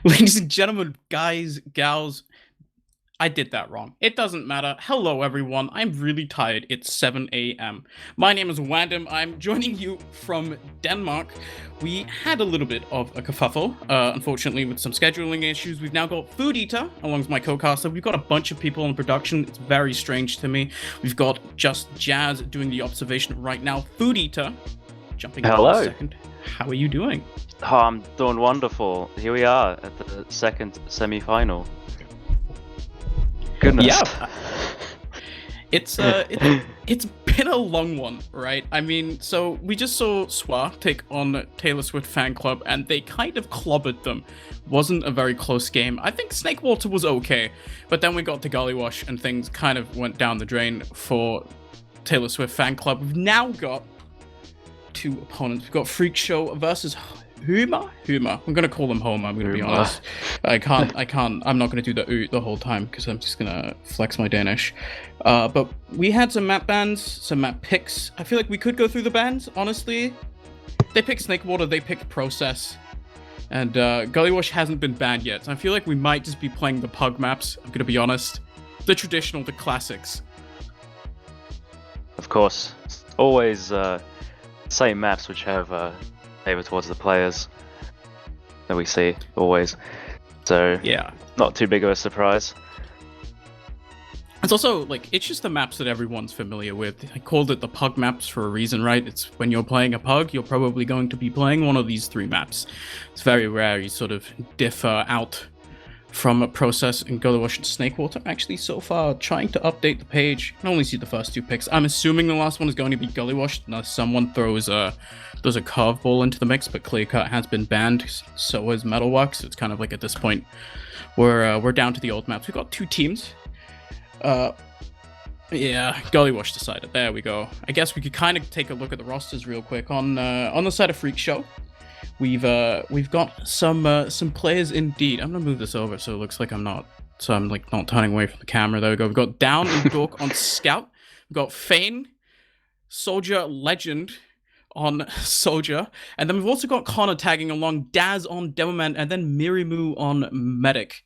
Ladies and gentlemen, guys, gals, I did that wrong. It doesn't matter. Hello, everyone. I'm really tired. It's 7 a.m. My name is Wandum. I'm joining you from Denmark. We had a little bit of a kerfuffle, unfortunately, with some scheduling issues. We've now got Food Eater along with my co-caster. We've got a bunch of people in production. It's very strange to me. We've got just Jazz doing the observation right now. Food Eater, jumping in Hello. a second. How are you doing? Oh, I'm doing wonderful. Here we are at the second semi-final. Goodness. Yeah. It's been a long one, right? I mean, so we just saw Swa take on Taylor Swift fan club, and they kind of clobbered them. Wasn't a very close game. I think Snakewater was okay, but then we got to Gullywash, and things kind of went down the drain for Taylor Swift fan club. We've now got two opponents. We've got Freakshow versus Homer. I'm gonna call him Homer. I'm gonna be honest. I can't. I'm not gonna do the whole time because I'm just gonna flex my Danish. But we had some map bans, some map picks. I feel like we could go through the bans. Honestly, they picked Snakewater. They picked Process, and Gullywash hasn't been banned yet. So I feel like we might just be playing the pug maps. I'm gonna be honest. The traditional, the classics. Of course, always same maps which have favor towards the players that we see always. So Yeah. not too big of a surprise. It's also, like, it's just the maps that everyone's familiar with. I called it the pug maps for a reason, right? It's when you're playing a pug, you're probably going to be playing one of these three maps. It's very rare you sort of differ out from a Process and Gullywash and Snakewater. I'm actually so far trying to update the page. I can only see the first two picks. I'm assuming the last one is going to be Gullywash unless someone throws a curveball into the mix, but Clear Cut has been banned, so is Metalworks. It's kind of like at this point we're down to the old maps. We've got two teams. Yeah, Gullywash decided. There we go. I guess we could kind of take a look at the rosters real quick. On the side of Freakshow, we've got some players indeed. I'm gonna move this over so it looks like I'm not turning away from the camera. There we go. We've got Down and Dork on Scout. We've got Fane, Soldier, Legend on Soldier, and then we've also got Connor tagging along, Daz on Demoman, and then Mirimu on Medic.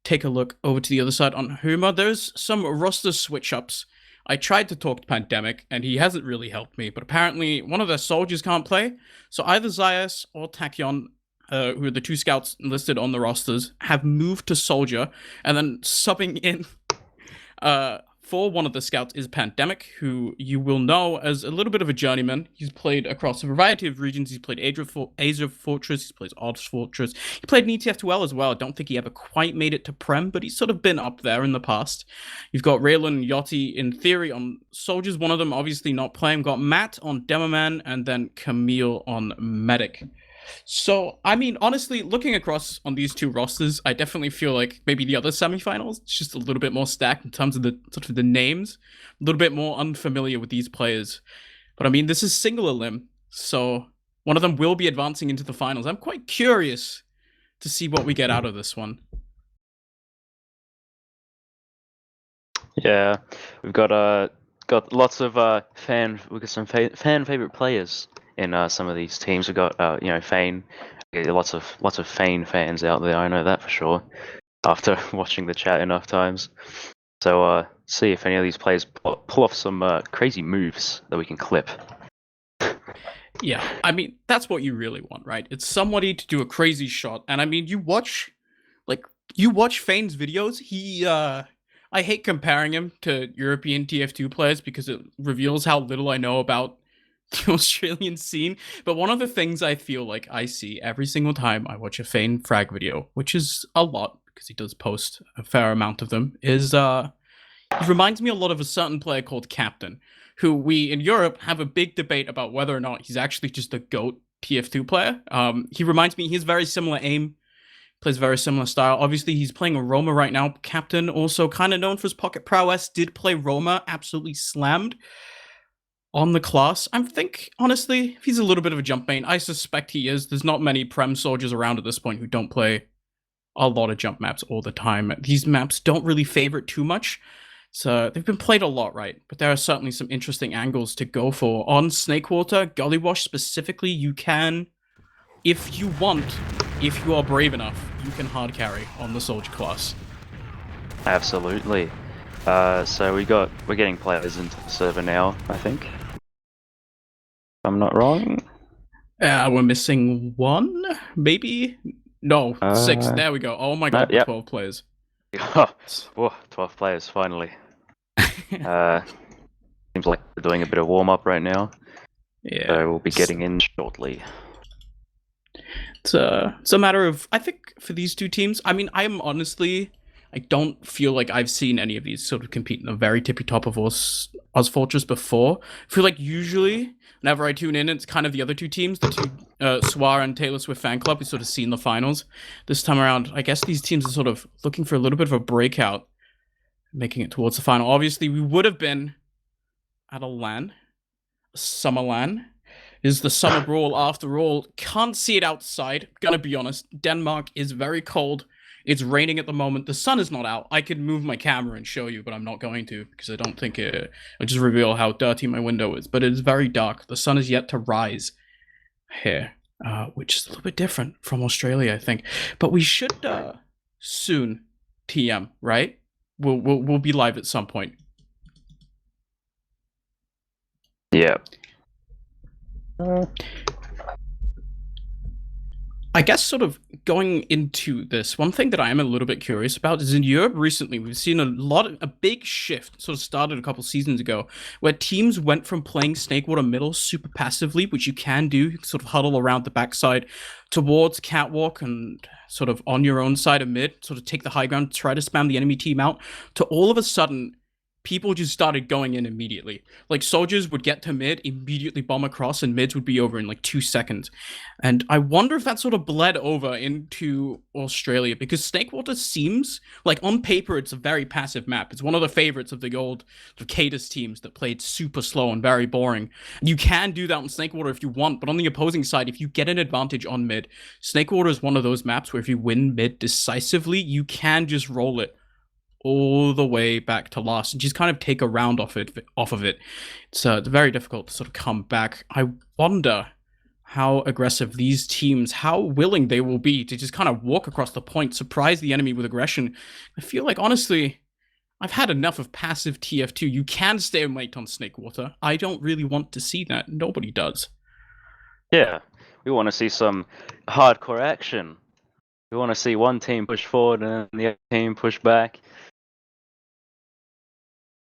Take a look over to the other side on Huma. There's some roster switch-ups. I tried to talk to Pandemic, and he hasn't really helped me, but apparently one of their soldiers can't play, so either Zayas or Tachyon, who are the two scouts listed on the rosters, have moved to Soldier, and then subbing in for one of the scouts is Pandemic, who you will know as a little bit of a journeyman. He's played across a variety of regions. He's played Asia Fortress, he plays Odds Fortress. He played in TF2 as well. I don't think he ever quite made it to Prem, but he's sort of been up there in the past. You've got Raylan and Yachty in theory on Soldiers. One of them obviously not playing. Got Matt on Demoman, and then Camille on Medic. So, I mean, honestly, looking across on these two rosters, I definitely feel like maybe the other semifinals, it's just a little bit more stacked in terms of the sort of the names, a little bit more unfamiliar with these players. But I mean, this is single elim, so one of them will be advancing into the finals. I'm quite curious to see what we get out of this one. Yeah, we've got lots of we've got some fan favorite players in some of these teams. We've got Fane. Lots of Fane fans out there. I know that for sure. After watching the chat enough times, so see if any of these players pull off some crazy moves that we can clip. Yeah, I mean, that's what you really want, right? It's somebody to do a crazy shot. And I mean, you watch Fane's videos, I hate comparing him to European TF2 players because it reveals how little I know about the Australian scene. But one of the things I feel like I see every single time I watch a Fane frag video, which is a lot because he does post a fair amount of them, is he reminds me a lot of a certain player called Captain, who we in Europe have a big debate about whether or not he's actually just a GOAT TF2 player. He reminds me, he has very similar aim, plays very similar style. Obviously, he's playing a Roma right now. Captain, also kind of known for his pocket prowess, did play Roma, absolutely slammed on the class. I think, honestly, if he's a little bit of a jump main, I suspect he is. There's not many Prem soldiers around at this point who don't play a lot of jump maps all the time. These maps don't really favor it too much. So they've been played a lot, right? But there are certainly some interesting angles to go for. On Snakewater, Gullywash specifically, you can, if you want, if you are brave enough, you can hard carry on the soldier class. Absolutely. So we're getting players into the server now, I think. If I'm not wrong. We're missing one, maybe? No, 6. There we go. Oh my god, yep. 12 players. Oh, 12 players, finally. Seems like we're doing a bit of warm-up right now. Yeah. So we'll be getting in shortly. It's a matter of, I think, for these two teams, I mean, I don't feel like I've seen any of these sort of compete in the very tippy top of Oz Fortress before. I feel like usually, whenever I tune in, it's kind of the other two teams, the two, Swar and Taylor Swift fan club, we sort of see in the finals. This time around, I guess these teams are sort of looking for a little bit of a breakout, making it towards the final. Obviously, we would have been at a summer LAN. Is the Summer Brawl after all. Can't see it outside, gonna be honest. Denmark is very cold. It's raining at the moment. The sun is not out. I could move my camera and show you, but I'm not going to because I don't think it'll just reveal how dirty my window is. But it is very dark. The sun is yet to rise here, which is a little bit different from Australia, I think. But we should soon TM, right? We'll be live at some point. Yeah. I guess sort of going into this, one thing that I am a little bit curious about is in Europe recently, we've seen a big shift, sort of started a couple seasons ago, where teams went from playing Snakewater middle super passively, which you can do, you can sort of huddle around the backside, towards Catwalk and sort of on your own side of mid, sort of take the high ground, try to spam the enemy team out, to all of a sudden, people just started going in immediately. Like, soldiers would get to mid, immediately bomb across, and mids would be over in like 2 seconds. And I wonder if that sort of bled over into Australia, because Snakewater seems like, on paper, it's a very passive map. It's one of the favorites of the old Cadus teams that played super slow and very boring. You can do that on Snakewater if you want, but on the opposing side, if you get an advantage on mid, Snakewater is one of those maps where if you win mid decisively, you can just roll it all the way back to last and just kind of take a round off of it. It's very difficult to sort of come back. I wonder how aggressive these teams, how willing they will be to just kind of walk across the point, surprise the enemy with aggression. I feel like, honestly, I've had enough of passive TF2. You can stay late on Snakewater. I don't really want to see that. Nobody does. Yeah, we want to see some hardcore action. We want to see one team push forward and the other team push back.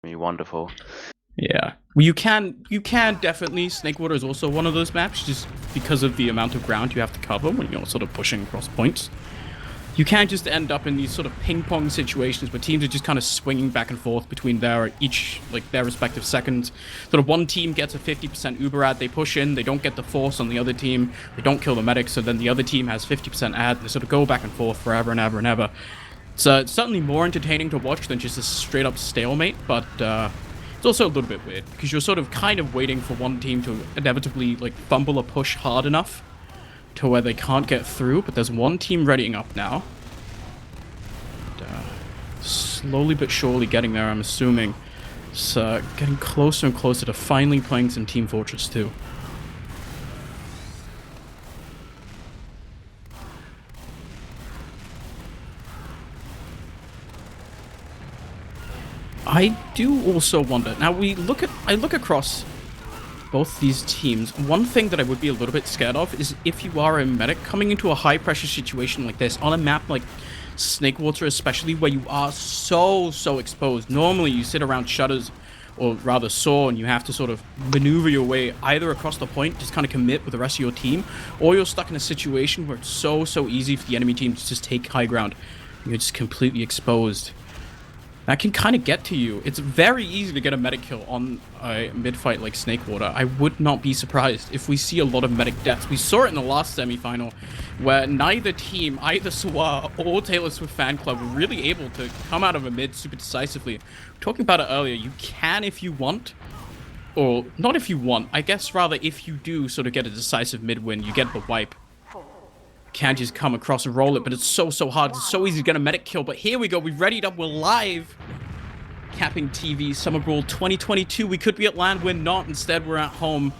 Be wonderful. Yeah. Well, you can definitely. Snakewater is also one of those maps, just because of the amount of ground you have to cover when you're sort of pushing across points. You can just end up in these sort of ping-pong situations where teams are just kind of swinging back and forth between their respective seconds. Sort of one team gets a 50% Uber ad, they push in, they don't get the force on the other team, they don't kill the medic, so then the other team has 50% ad, they sort of go back and forth forever and ever and ever. So it's certainly more entertaining to watch than just a straight-up stalemate, but it's also a little bit weird, because you're sort of kind of waiting for one team to inevitably, like, fumble a push hard enough to where they can't get through, but there's one team readying up now. And, slowly but surely getting there, I'm assuming. It's getting closer and closer to finally playing some Team Fortress 2. I do also wonder. Now I look across both these teams. One thing that I would be a little bit scared of is if you are a medic coming into a high pressure situation like this on a map like Snakewater, especially where you are so exposed. Normally you sit around shutters, or rather saw, and you have to sort of maneuver your way either across the point, just kind of commit with the rest of your team, or you're stuck in a situation where it's so easy for the enemy team to just take high ground. You're just completely exposed. That can kind of get to you. It's very easy to get a medic kill on a mid-fight like Snakewater. I would not be surprised if we see a lot of medic deaths. We saw it in the last semi-final, where neither team, either Swar or Taylor Swift fan club, were really able to come out of a mid super decisively. Talking about it earlier, you can if you want, or not if you want, I guess rather if you do sort of get a decisive mid win, you get the wipe. Can just come across and roll it, but it's so hard. It's so easy to get a medic kill, but here we go. We've readied up. We're live. CappingTV Summer Brawl 2022. We could be at land. We're not. Instead, we're at home.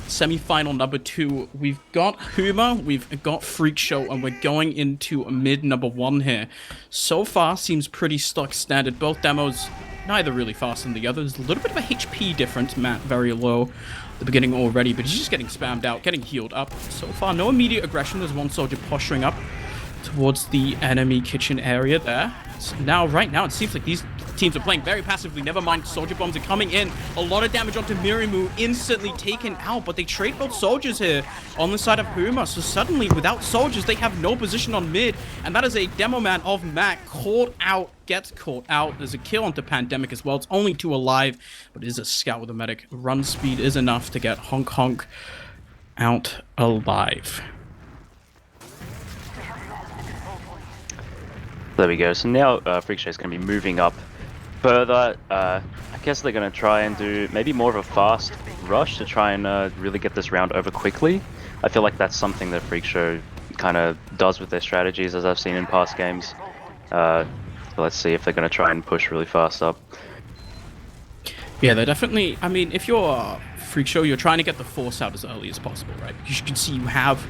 semi-final number 2. We've got Huma, we've got Freak Show, and we're going into mid number 1 here. So far, seems pretty stock standard. Both demos, neither really fast than the other. There's a little bit of a HP difference. Matt very low at the beginning already, but he's just getting spammed out, getting healed up. So far, no immediate aggression. There's one soldier posturing up towards the enemy kitchen area there. So now, right now, it seems like these teams are playing very passively. Never mind, soldier bombs are coming in. A lot of damage onto Mirimu, instantly taken out, but they trade both soldiers here on the side of Huma. So suddenly, without soldiers, they have no position on mid, and that is a demo man of Mac caught out, gets caught out. There's a kill onto Pandemic as well. It's only 2 alive, but it is a scout with a medic. Run speed is enough to get Honk Honk out alive. There we go. So now Freakshow is going to be moving up further. I guess they're going to try and do maybe more of a fast rush to try and really get this round over quickly. I feel like that's something that Freakshow kind of does with their strategies, as I've seen in past games. Let's see if they're going to try and push really fast up. Yeah, they're definitely... I mean, if you're Freakshow, you're trying to get the force out as early as possible, right? Because you can see you have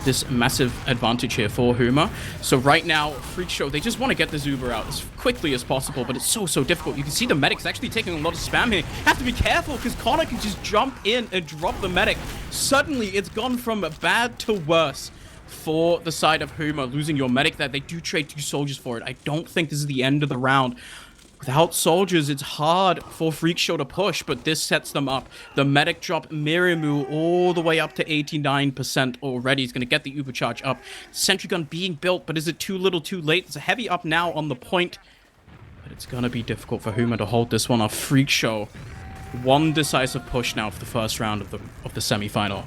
this massive advantage here for Huma. So right now, Freakshow, they just want to get this Uber out as quickly as possible, but it's so difficult. You can see the medic's actually taking a lot of spam here. Have to be careful, because Connor can just jump in and drop the medic. Suddenly, it's gone from bad to worse for the side of Huma, losing your medic there. They do trade 2 soldiers for it. I don't think this is the end of the round. Without soldiers, it's hard for Freakshow to push, but this sets them up. The medic drop Mirimu all the way up to 89% already. He's going to get the Uber charge up. Sentry gun being built, but is it too little too late? It's a heavy up now on the point, but it's going to be difficult for Huma to hold this one off. Freakshow, one decisive push now for the first round of the semi-final.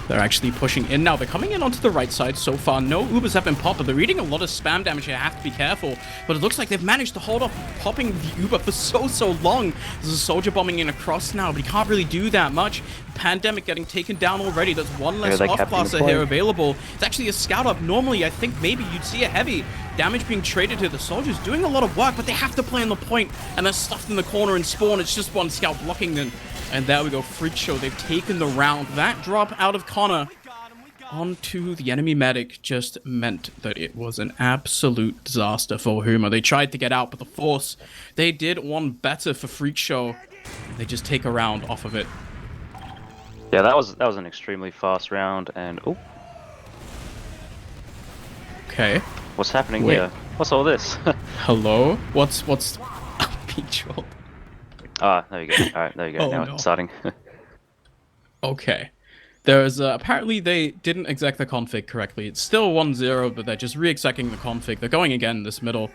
They're actually pushing in now. They're coming in onto the right side so far. No Ubers have been popped, but they're reading a lot of spam damage here. Have to be careful. But it looks like they've managed to hold off popping the Uber for so long. There's a soldier bombing in across now, but he can't really do that much. Pandemic getting taken down already. There's one less off-classer here available. It's actually a scout up. Normally, I think maybe you'd see a heavy damage being traded here. The soldiers doing a lot of work, but they have to play on the point, and they're stuffed in the corner and spawn. It's just one scout blocking them. And there we go, Freakshow. They've taken the round. That drop out of Connor onto the enemy medic just meant that it was an absolute disaster for Huma. They tried to get out, but the force, they did one better for Freakshow. They just take a round off of it. Yeah, that was an extremely fast round, and oh. Okay. What's happening here? What's all this? Hello? What's beach roll? Ah, there you go. Alright, there you go. Oh, now no. it's starting. Okay. There's, apparently they didn't exec the config correctly. It's still 1-0, but they're just re-execing the config. They're going again in this middle.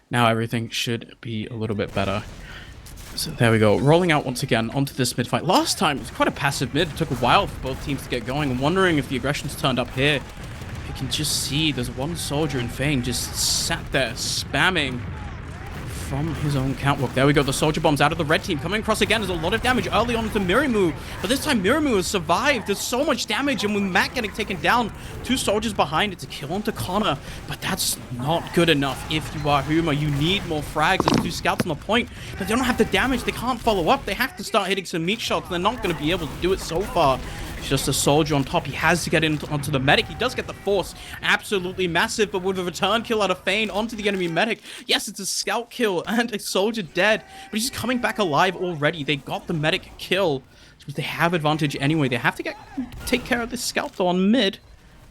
Now everything should be a little bit better. So there we go. Rolling out once again onto this mid fight. Last time, it was quite a passive mid. It took a while for both teams to get going. I'm wondering if the aggression's turned up here. You can just see there's one soldier in Fane just sat there spamming from his own catwalk. There we go. The soldier bombs out of the red team. Coming across again. There's a lot of damage early on to Mirimu. But this time Mirimu has survived. There's so much damage. And with Matt getting taken down, 2 soldiers behind, it's a kill onto Connor. But that's not good enough if you are Huma. You need more frags. There's 2 scouts on the point. But they don't have the damage. They can't follow up. They have to start hitting some meat shots. They're not going to be able to do it so far. It's just a soldier on top. He has to get onto the medic. He does get the force. Absolutely massive, but with a return kill out of Fane onto the enemy medic. Yes, it's a scout kill and a soldier dead, but he's coming back alive already. They got the medic kill, so they have advantage anyway. They have to take care of this scout though on mid.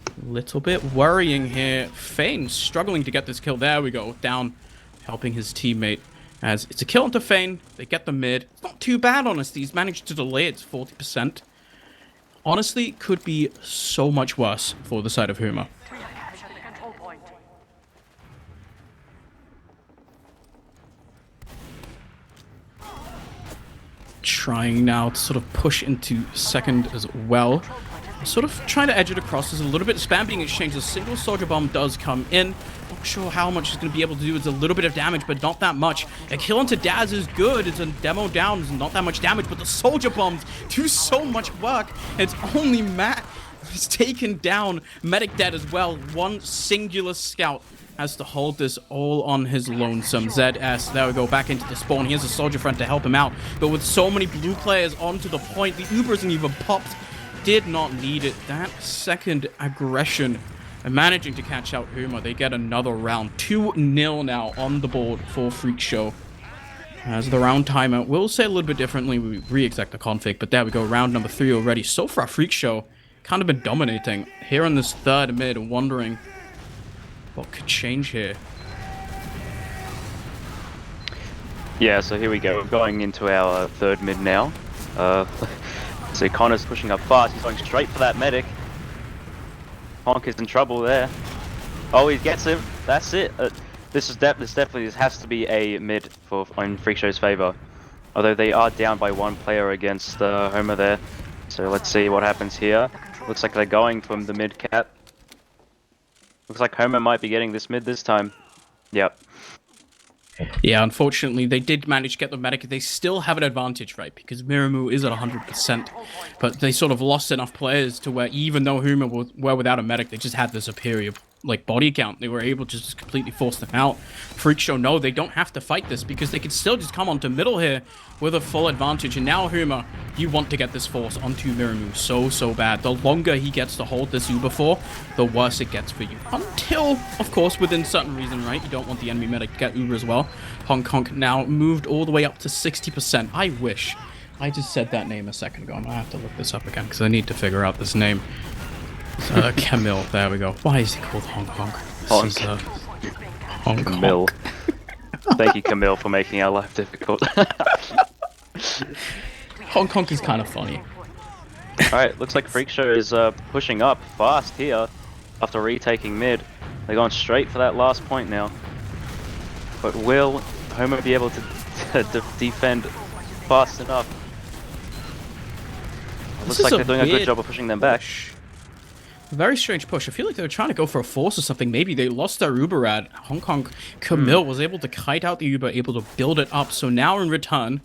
A little bit worrying here. Fane struggling to get this kill. There we go. Down, helping his teammate. As it's a kill onto Fane. They get the mid. It's not too bad, honestly. He's managed to delay it to 40%. Honestly, could be so much worse for the side of Huma. Trying now to sort of push into second as well. Sort of trying to edge it across. There's a little bit of spam being exchanged. A single soldier bomb does come in. Not sure how much it's going to be able to do. It's a little bit of damage, but not that much. A kill onto Daz is good. It's a demo down. It's not that much damage, but the soldier bombs do so much work. It's only Matt He's taken down. Medic dead as well. One singular scout has to hold this all on his lonesome. ZS, there we go, back into the spawn. He has a soldier friend to help him out. But with so many blue players onto the point, the Uber isn't even popped. Did not need it. That second aggression and managing to catch out Huma. They get another round. 2-0 now on the board for Freakshow. As the round timer, we'll say a little bit differently. We re-exec the config, but there we go. Round number 3 already. So far, Freakshow kind of been dominating here on this third mid and wondering what could change here. Yeah, so here we go. We're going into our third mid now. So Connor's pushing up fast. He's going straight for that medic. Honk is in trouble there. Oh, he gets him. That's it. This definitely has to be a mid in Freakshow's favor. Although they are down by 1 player against Homer there. So let's see what happens here. Looks like they're going from the mid cap. Looks like Homer might be getting this mid this time. Yep. Yeah, unfortunately, they did manage to get the medic. They still have an advantage, right? Because Miramu is at 100%. But they sort of lost enough players to where even though Huma were without a medic, they just had the superior body count. They were able to just completely force them out. Freakshow, no, they don't have to fight this because they could still just come onto middle here with a full advantage. And now Huma, you want to get this force onto Miramu so bad. The longer he gets to hold this Uber for, the worse it gets for you. Until, of course, within certain reason, right? You don't want the enemy medic to get Uber as well. Hong Kong now moved all the way up to 60%. I wish. I just said that name a second ago. I'm gonna have to look this up again because I need to figure out this name. Camille, there we go. Why is he called Hong Kong? Hong Kong. Camille. Thank you, Camille, for making our life difficult. Hong Kong is kind of funny. Alright, looks like Freakshow is pushing up fast here after retaking mid. They're going straight for that last point now. But will Homer be able to defend fast enough? Looks like they're doing a good job of pushing them back. Very strange push. I feel like they were trying to go for a force or something. Maybe they lost their Uber ad. Hong Kong Camille was able to kite out the Uber, able to build it up. So now in return,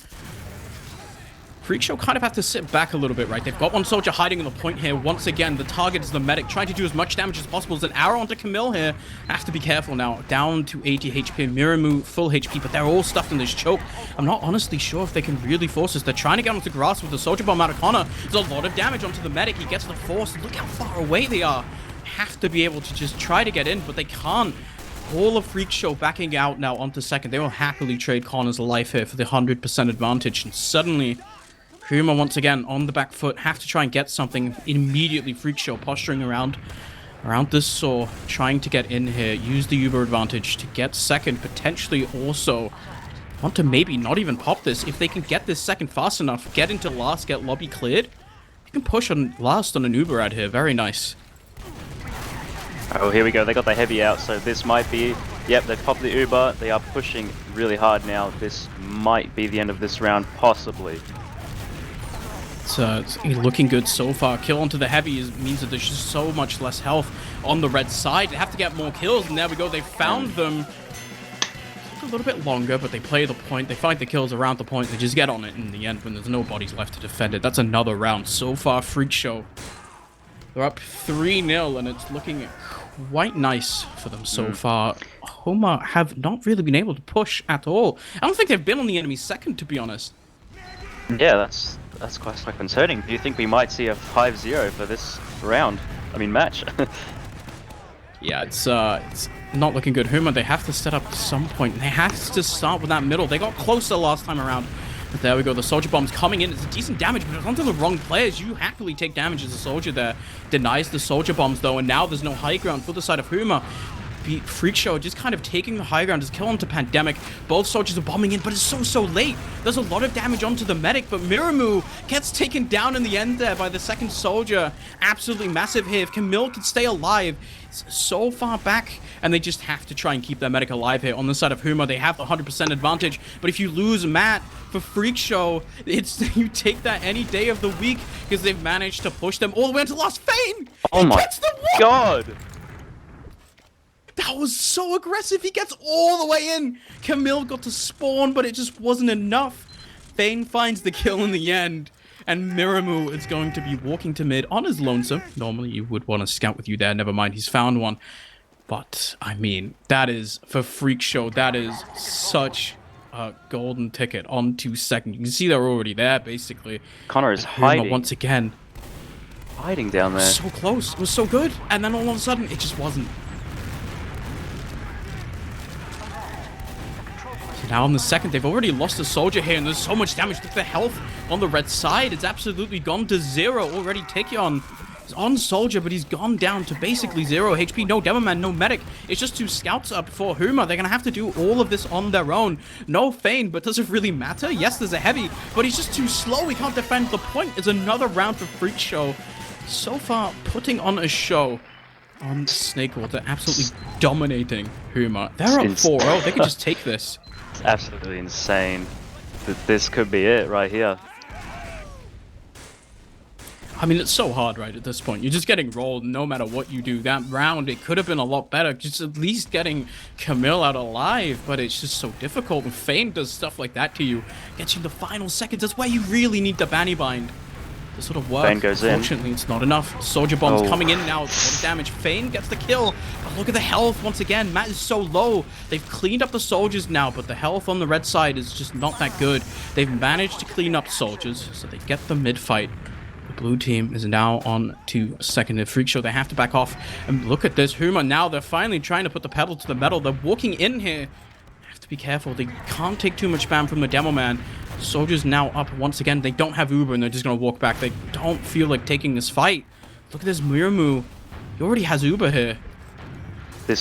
Freakshow kind of have to sit back a little bit, right? They've got one soldier hiding in the point here. Once again, the target is the medic, trying to do as much damage as possible. There's an arrow onto Camille here. Have to be careful now. Down to 80 HP. Miramu, full HP, but they're all stuffed in this choke. I'm not honestly sure if they can really force this. They're trying to get onto grass with the soldier bomb out of Connor. There's a lot of damage onto the medic. He gets the force. Look how far away they are. Have to be able to just try to get in, but they can't. All of Freakshow backing out now onto second. They will happily trade Connor's life here for the 100% advantage, and suddenly Huma once again on the back foot, have to try and get something immediately. Freakshow posturing around this saw, trying to get in here, use the Uber advantage to get second, potentially also want to maybe not even pop this. If they can get this second fast enough, get into last, get lobby cleared, you can push on last on an Uber ad here. Very nice. Oh, here we go. They got the heavy out, so this might be... Yep, they've popped the Uber. They are pushing really hard now. This might be the end of this round, possibly. It's looking good so far. Kill onto the heavy means that there's just so much less health on the red side. They have to get more kills, and there we go. They found them. It took a little bit longer, but they play the point. They find the kills around the point. They just get on it in the end when there's no bodies left to defend it. That's another round. So far, Freakshow, they're up 3-0, and it's looking quite nice for them so far. Homer have not really been able to push at all. I don't think they've been on the enemy's second, to be honest. Yeah, that's quite concerning. Do you think we might see a 5-0 for this round? I mean, match. Yeah, it's not looking good. Huma, they have to set up at some point. They have to start with that middle. They got closer last time around. But there we go. The soldier bomb's coming in. It's a decent damage, but it's onto the wrong players. You happily take damage as a soldier there. Denies the soldier bombs, though, and now there's no high ground for the side of Huma. Freakshow just kind of taking the high ground, just kill onto Pandemic. Both soldiers are bombing in, but it's so late. There's a lot of damage onto the medic, but Miramu gets taken down in the end there by the second soldier. Absolutely massive here. If Camille can stay alive, it's so far back, and they just have to try and keep their medic alive here. On the side of Huma, they have the 100% advantage, but if you lose Matt for Freakshow, you take that any day of the week, because they've managed to push them all the way into last Fane! Oh my god! That was so aggressive. He gets all the way in. Camille got to spawn, but it just wasn't enough. Fane finds the kill in the end. And Miramu is going to be walking to mid on his lonesome. Normally you would want to scout with you there. Never mind, he's found one. But, I mean, that is, for Freak Show, that is such a golden ticket on 2 seconds. You can see they're already there, basically. Connor is hiding. Once again. Hiding down there. So close. It was so good. And then all of a sudden, it just wasn't. So now on the second, they've already lost a soldier here, and there's so much damage. Look at the health on the red side. It's absolutely gone to 0 already. Taekyon is on soldier, but he's gone down to basically 0 HP. No Demoman, no medic. It's just 2 scouts up for Huma. They're going to have to do all of this on their own. No Feign, but does it really matter? Yes, there's a heavy, but he's just too slow. He can't defend. The point is another round for Freak Show. So far, putting on a show on Snakewater, absolutely dominating Huma. They're up 4-0. They can just take this. It's absolutely insane that this could be it right here. I mean, it's so hard, right, at this point. You're just getting rolled no matter what you do. That round, it could have been a lot better. Just at least getting Camille out alive, but it's just so difficult. When Feign does stuff like that to you, gets you in the final seconds, that's where you really need the Banny Bind to sort of work. Feign goes in. Unfortunately, it's not enough. Soldier Bomb's coming in now. A lot of damage. Feign gets the kill. But look at the health once again. Matt is so low. They've cleaned up the soldiers now, but the health on the red side is just not that good. They've managed to clean up soldiers, so they get the mid-fight. The blue team is now on to second. Freak Show, they have to back off. And look at this. Huma now, they're finally trying to put the pedal to the metal. They're walking in here. Have to be careful. They can't take too much spam from the Demo Man. Soldiers now up once again. They don't have Uber and they're just going to walk back. They don't feel like taking this fight. Look at this Miramu. He already has Uber here.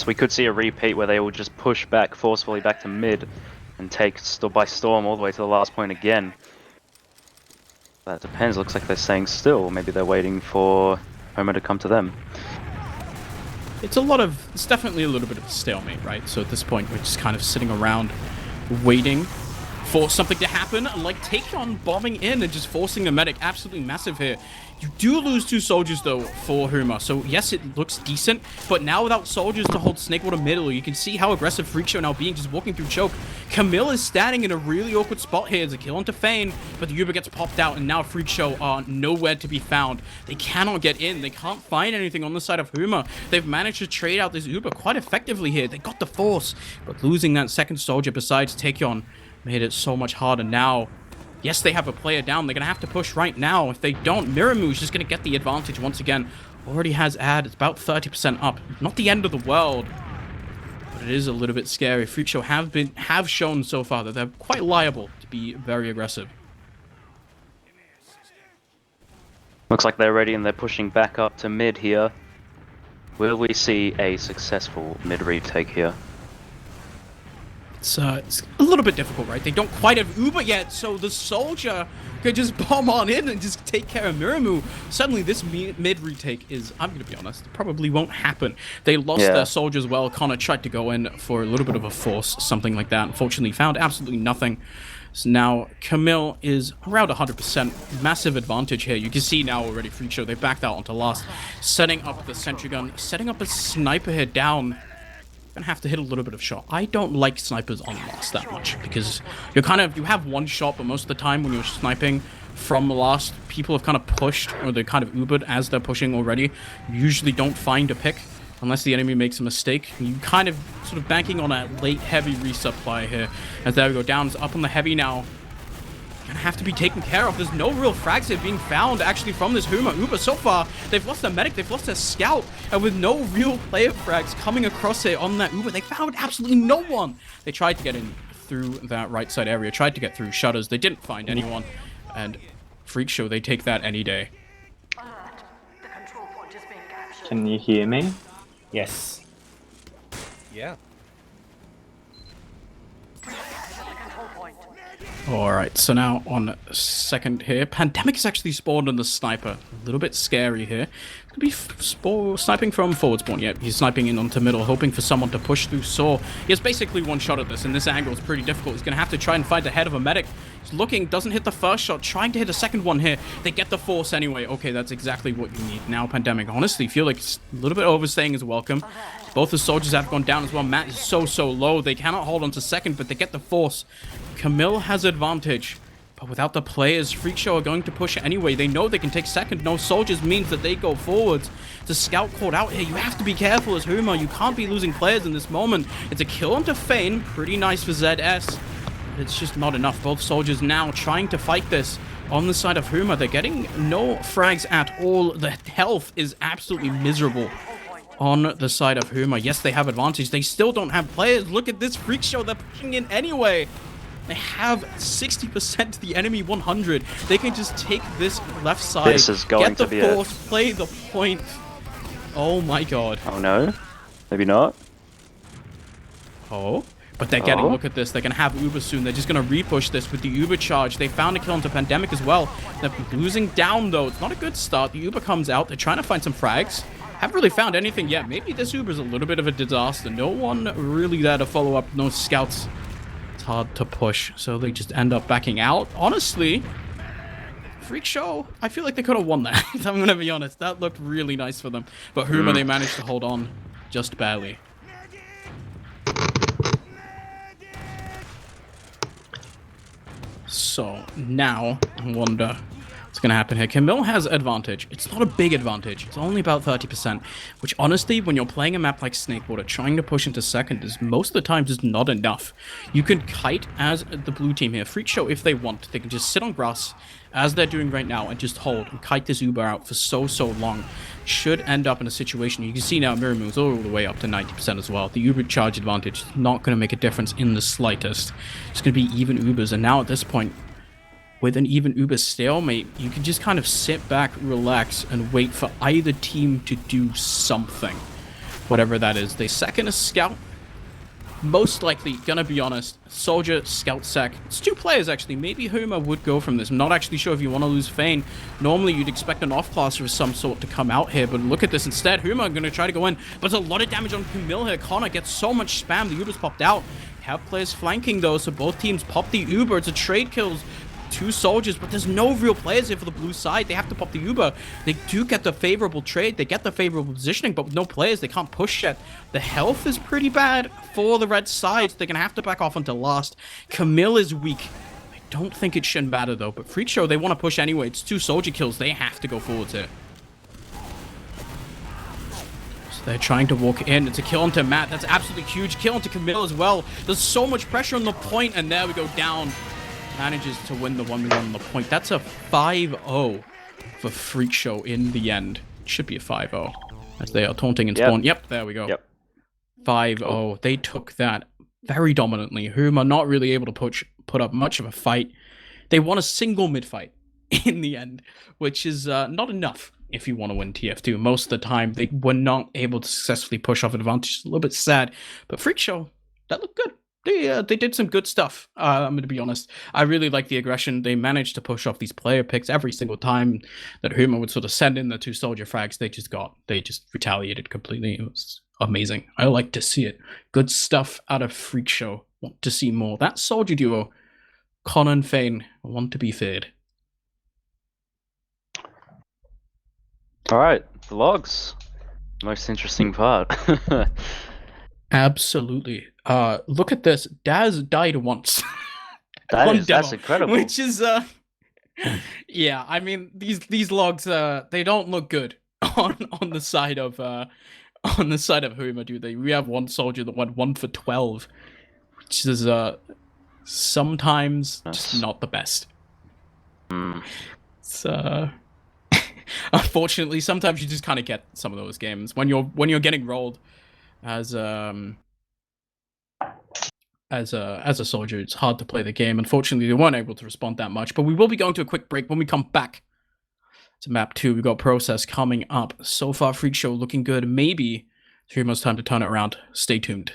We could see a repeat where they will just push back forcefully back to mid and take by storm all the way to the last point again. That depends. Looks like they're staying still. Maybe they're waiting for Homer to come to them. It's definitely a little bit of a stalemate, right? So at this point, we're just kind of sitting around waiting for something to happen, like Taekyon bombing in and just forcing a medic. Absolutely massive here. You do lose 2 soldiers, though, for Huma. So, yes, it looks decent, but now without soldiers to hold Snakewater middle, you can see how aggressive Freak Show now being, just walking through choke. Camille is standing in a really awkward spot here. It's a kill into Feign, but the Uber gets popped out, and now Freak Show are nowhere to be found. They cannot get in. They can't find anything on the side of Huma. They've managed to trade out this Uber quite effectively here. They got the force, but losing that second soldier besides Taekyon made it so much harder now. Yes, they have a player down. They're going to have to push right now. If they don't, Miramu's just going to get the advantage once again. Already has ad. It's about 30% up. Not the end of the world, but it is a little bit scary. Freak Show have shown so far that they're quite liable to be very aggressive. Looks like they're ready and they're pushing back up to mid here. Will we see a successful mid retake here? It's a little bit difficult, right? They don't quite have Uber yet, so the soldier could just bomb on in and just take care of Miramu. Suddenly, this mid retake is, I'm going to be honest, probably won't happen. They lost their soldiers well. Connor tried to go in for a little bit of a force, something like that. Unfortunately, found absolutely nothing. So now, Camille is around 100%. Massive advantage here. You can see now already, Freak Show, they backed out onto last. Setting up the sentry gun, setting up a sniper here down. Gonna have to hit a little bit of shot. I don't like snipers on last that much because you have one shot, but most of the time when you're sniping from last, people have kind of pushed or they kind of Ubered as they're pushing already. You usually don't find a pick unless the enemy makes a mistake. You kind of sort of banking on a late heavy resupply here. As there we go, down up on the heavy now. Gonna have to be taken care of. There's no real frags here being found actually from this Uber so far. They've lost their medic, they've lost their scout, and with no real player frags coming across here on that Uber, they found absolutely no one. They tried to get in through that right side area, tried to get through shutters. They didn't find anyone, and Freak Show, they take that any day. Can you hear me? Yes. Yeah. Alright, so now on second here, Pandemic is actually spawned on the sniper. A little bit scary here. Could be sniping from forward spawn. Yeah, he's sniping in onto middle, hoping for someone to push through Saw. He has basically one shot at this, and this angle is pretty difficult. He's going to have to try and find the head of a medic. He's looking, doesn't hit the first shot, trying to hit a second one here. They get the force anyway. Okay, that's exactly what you need. Now, Pandemic, honestly, feel like it's a little bit overstaying his welcome. Both the soldiers have gone down as well. Matt is so low. They cannot hold on to second, but they get the force. Camille has advantage, But without the players, freakshow are going to push anyway. They know they can take second. No soldiers means that they go forwards. The scout called out here. You have to be careful as Huma. You can't be losing players in this moment. It's a kill onto Fane. Pretty nice for ZS. It's just not enough. Both soldiers now trying to fight this on the side of Huma. They're getting no frags at all. The health is absolutely miserable on the side of Huma. Yes, they have advantage. They still don't have players. Look at this freakshow. They're pushing in anyway. They have 60% to the enemy 100. They can just take this left side, This is going get the to be force, play the point. Oh my god. Oh no, maybe not. Oh, but they're getting, look at this. They're going to have Uber soon. They're just going to repush this with the Uber charge. They found a kill into Pandemic as well. They're losing down though. It's not a good start. The Uber comes out. They're trying to find some frags. Haven't really found anything yet. Maybe this Uber's a little bit of a disaster. No one really there to follow up. No scouts. It's hard to push, so they just end up backing out. Honestly, freakshow, I feel like they could have won that. I'm gonna be honest. That looked really nice for them. But Huma, they managed to hold on just barely. So now I wonder what's gonna happen here. Camille has advantage. It's not a big advantage. It's only about 30%, which honestly, when you're playing a map like Snakewater, trying to push into second is most of the time just not enough. You can kite as the blue team here. Freakshow, if they want, they can just sit on grass as they're doing right now and just hold and kite this Uber out for so long. Should end up in a situation, you can see now Mirror moves all the way up to 90% as well. The Uber charge advantage is not going to make a difference in the slightest. It's going to be even Ubers, and now at this point, with an even Uber stalemate, you can just kind of sit back, relax, and wait for either team to do something. Whatever that is. They second a scout. Most likely, gonna be honest, soldier, scout, sec. It's two players, actually. Maybe Huma would go from this. I'm not actually sure if you want to lose Fane. Normally, you'd expect an off-classer of some sort to come out here, but look at this instead. Huma gonna try to go in, but there's a lot of damage on Camille here. Connor gets so much spam. The Uber's popped out. Have players flanking, though, so both teams pop the Uber. It's a trade kills. Two soldiers, but there's no real players here for the blue side. They have to pop the Uber. They do get the favorable trade. They get the favorable positioning, but with no players, they can't push yet. The health is pretty bad for the red side. They're going to have to back off until last. Camille is weak. I don't think it shouldn't matter, though, but freakshow, they want to push anyway. It's two soldier kills. They have to go forwards here. So they're trying to walk in. It's a kill onto Matt. That's absolutely huge. Kill onto Camille as well. There's so much pressure on the point, and there we go, down. Manages to win the 1v1 on the point. That's a 5-0 for freakshow in the end. It should be a 5-0 as they are taunting and spawn. Yep, there we go. Yep. 5-0. They took that very dominantly. Huma not really able to put up much of a fight. They won a single mid fight in the end, which is not enough if you want to win TF2. Most of the time, they were not able to successfully push off advantage. It's a little bit sad, but freakshow, that looked good. They did some good stuff. I'm going to be honest. I really like the aggression. They managed to push off these player picks every single time that Huma would sort of send in the two soldier frags. They just retaliated completely. It was amazing. I like to see it. Good stuff out of freakshow. Want to see more. That soldier duo, Connor and Fane, want to be feared. All right, the logs. Most interesting part. Absolutely. Look at this. Daz died once. That's incredible. Which is yeah, I mean these logs they don't look good on the side of Huma, do they? We have one soldier that went 1 for 12, which is sometimes just not the best. It's unfortunately sometimes you just kind of get some of those games when you're getting rolled as a soldier. It's hard to play the game. Unfortunately, they weren't able to respond that much, but we will be going to a quick break. When we come back to map 2, we've got Process coming up. So far, freakshow looking good. Maybe it's almost time to turn it around. Stay tuned.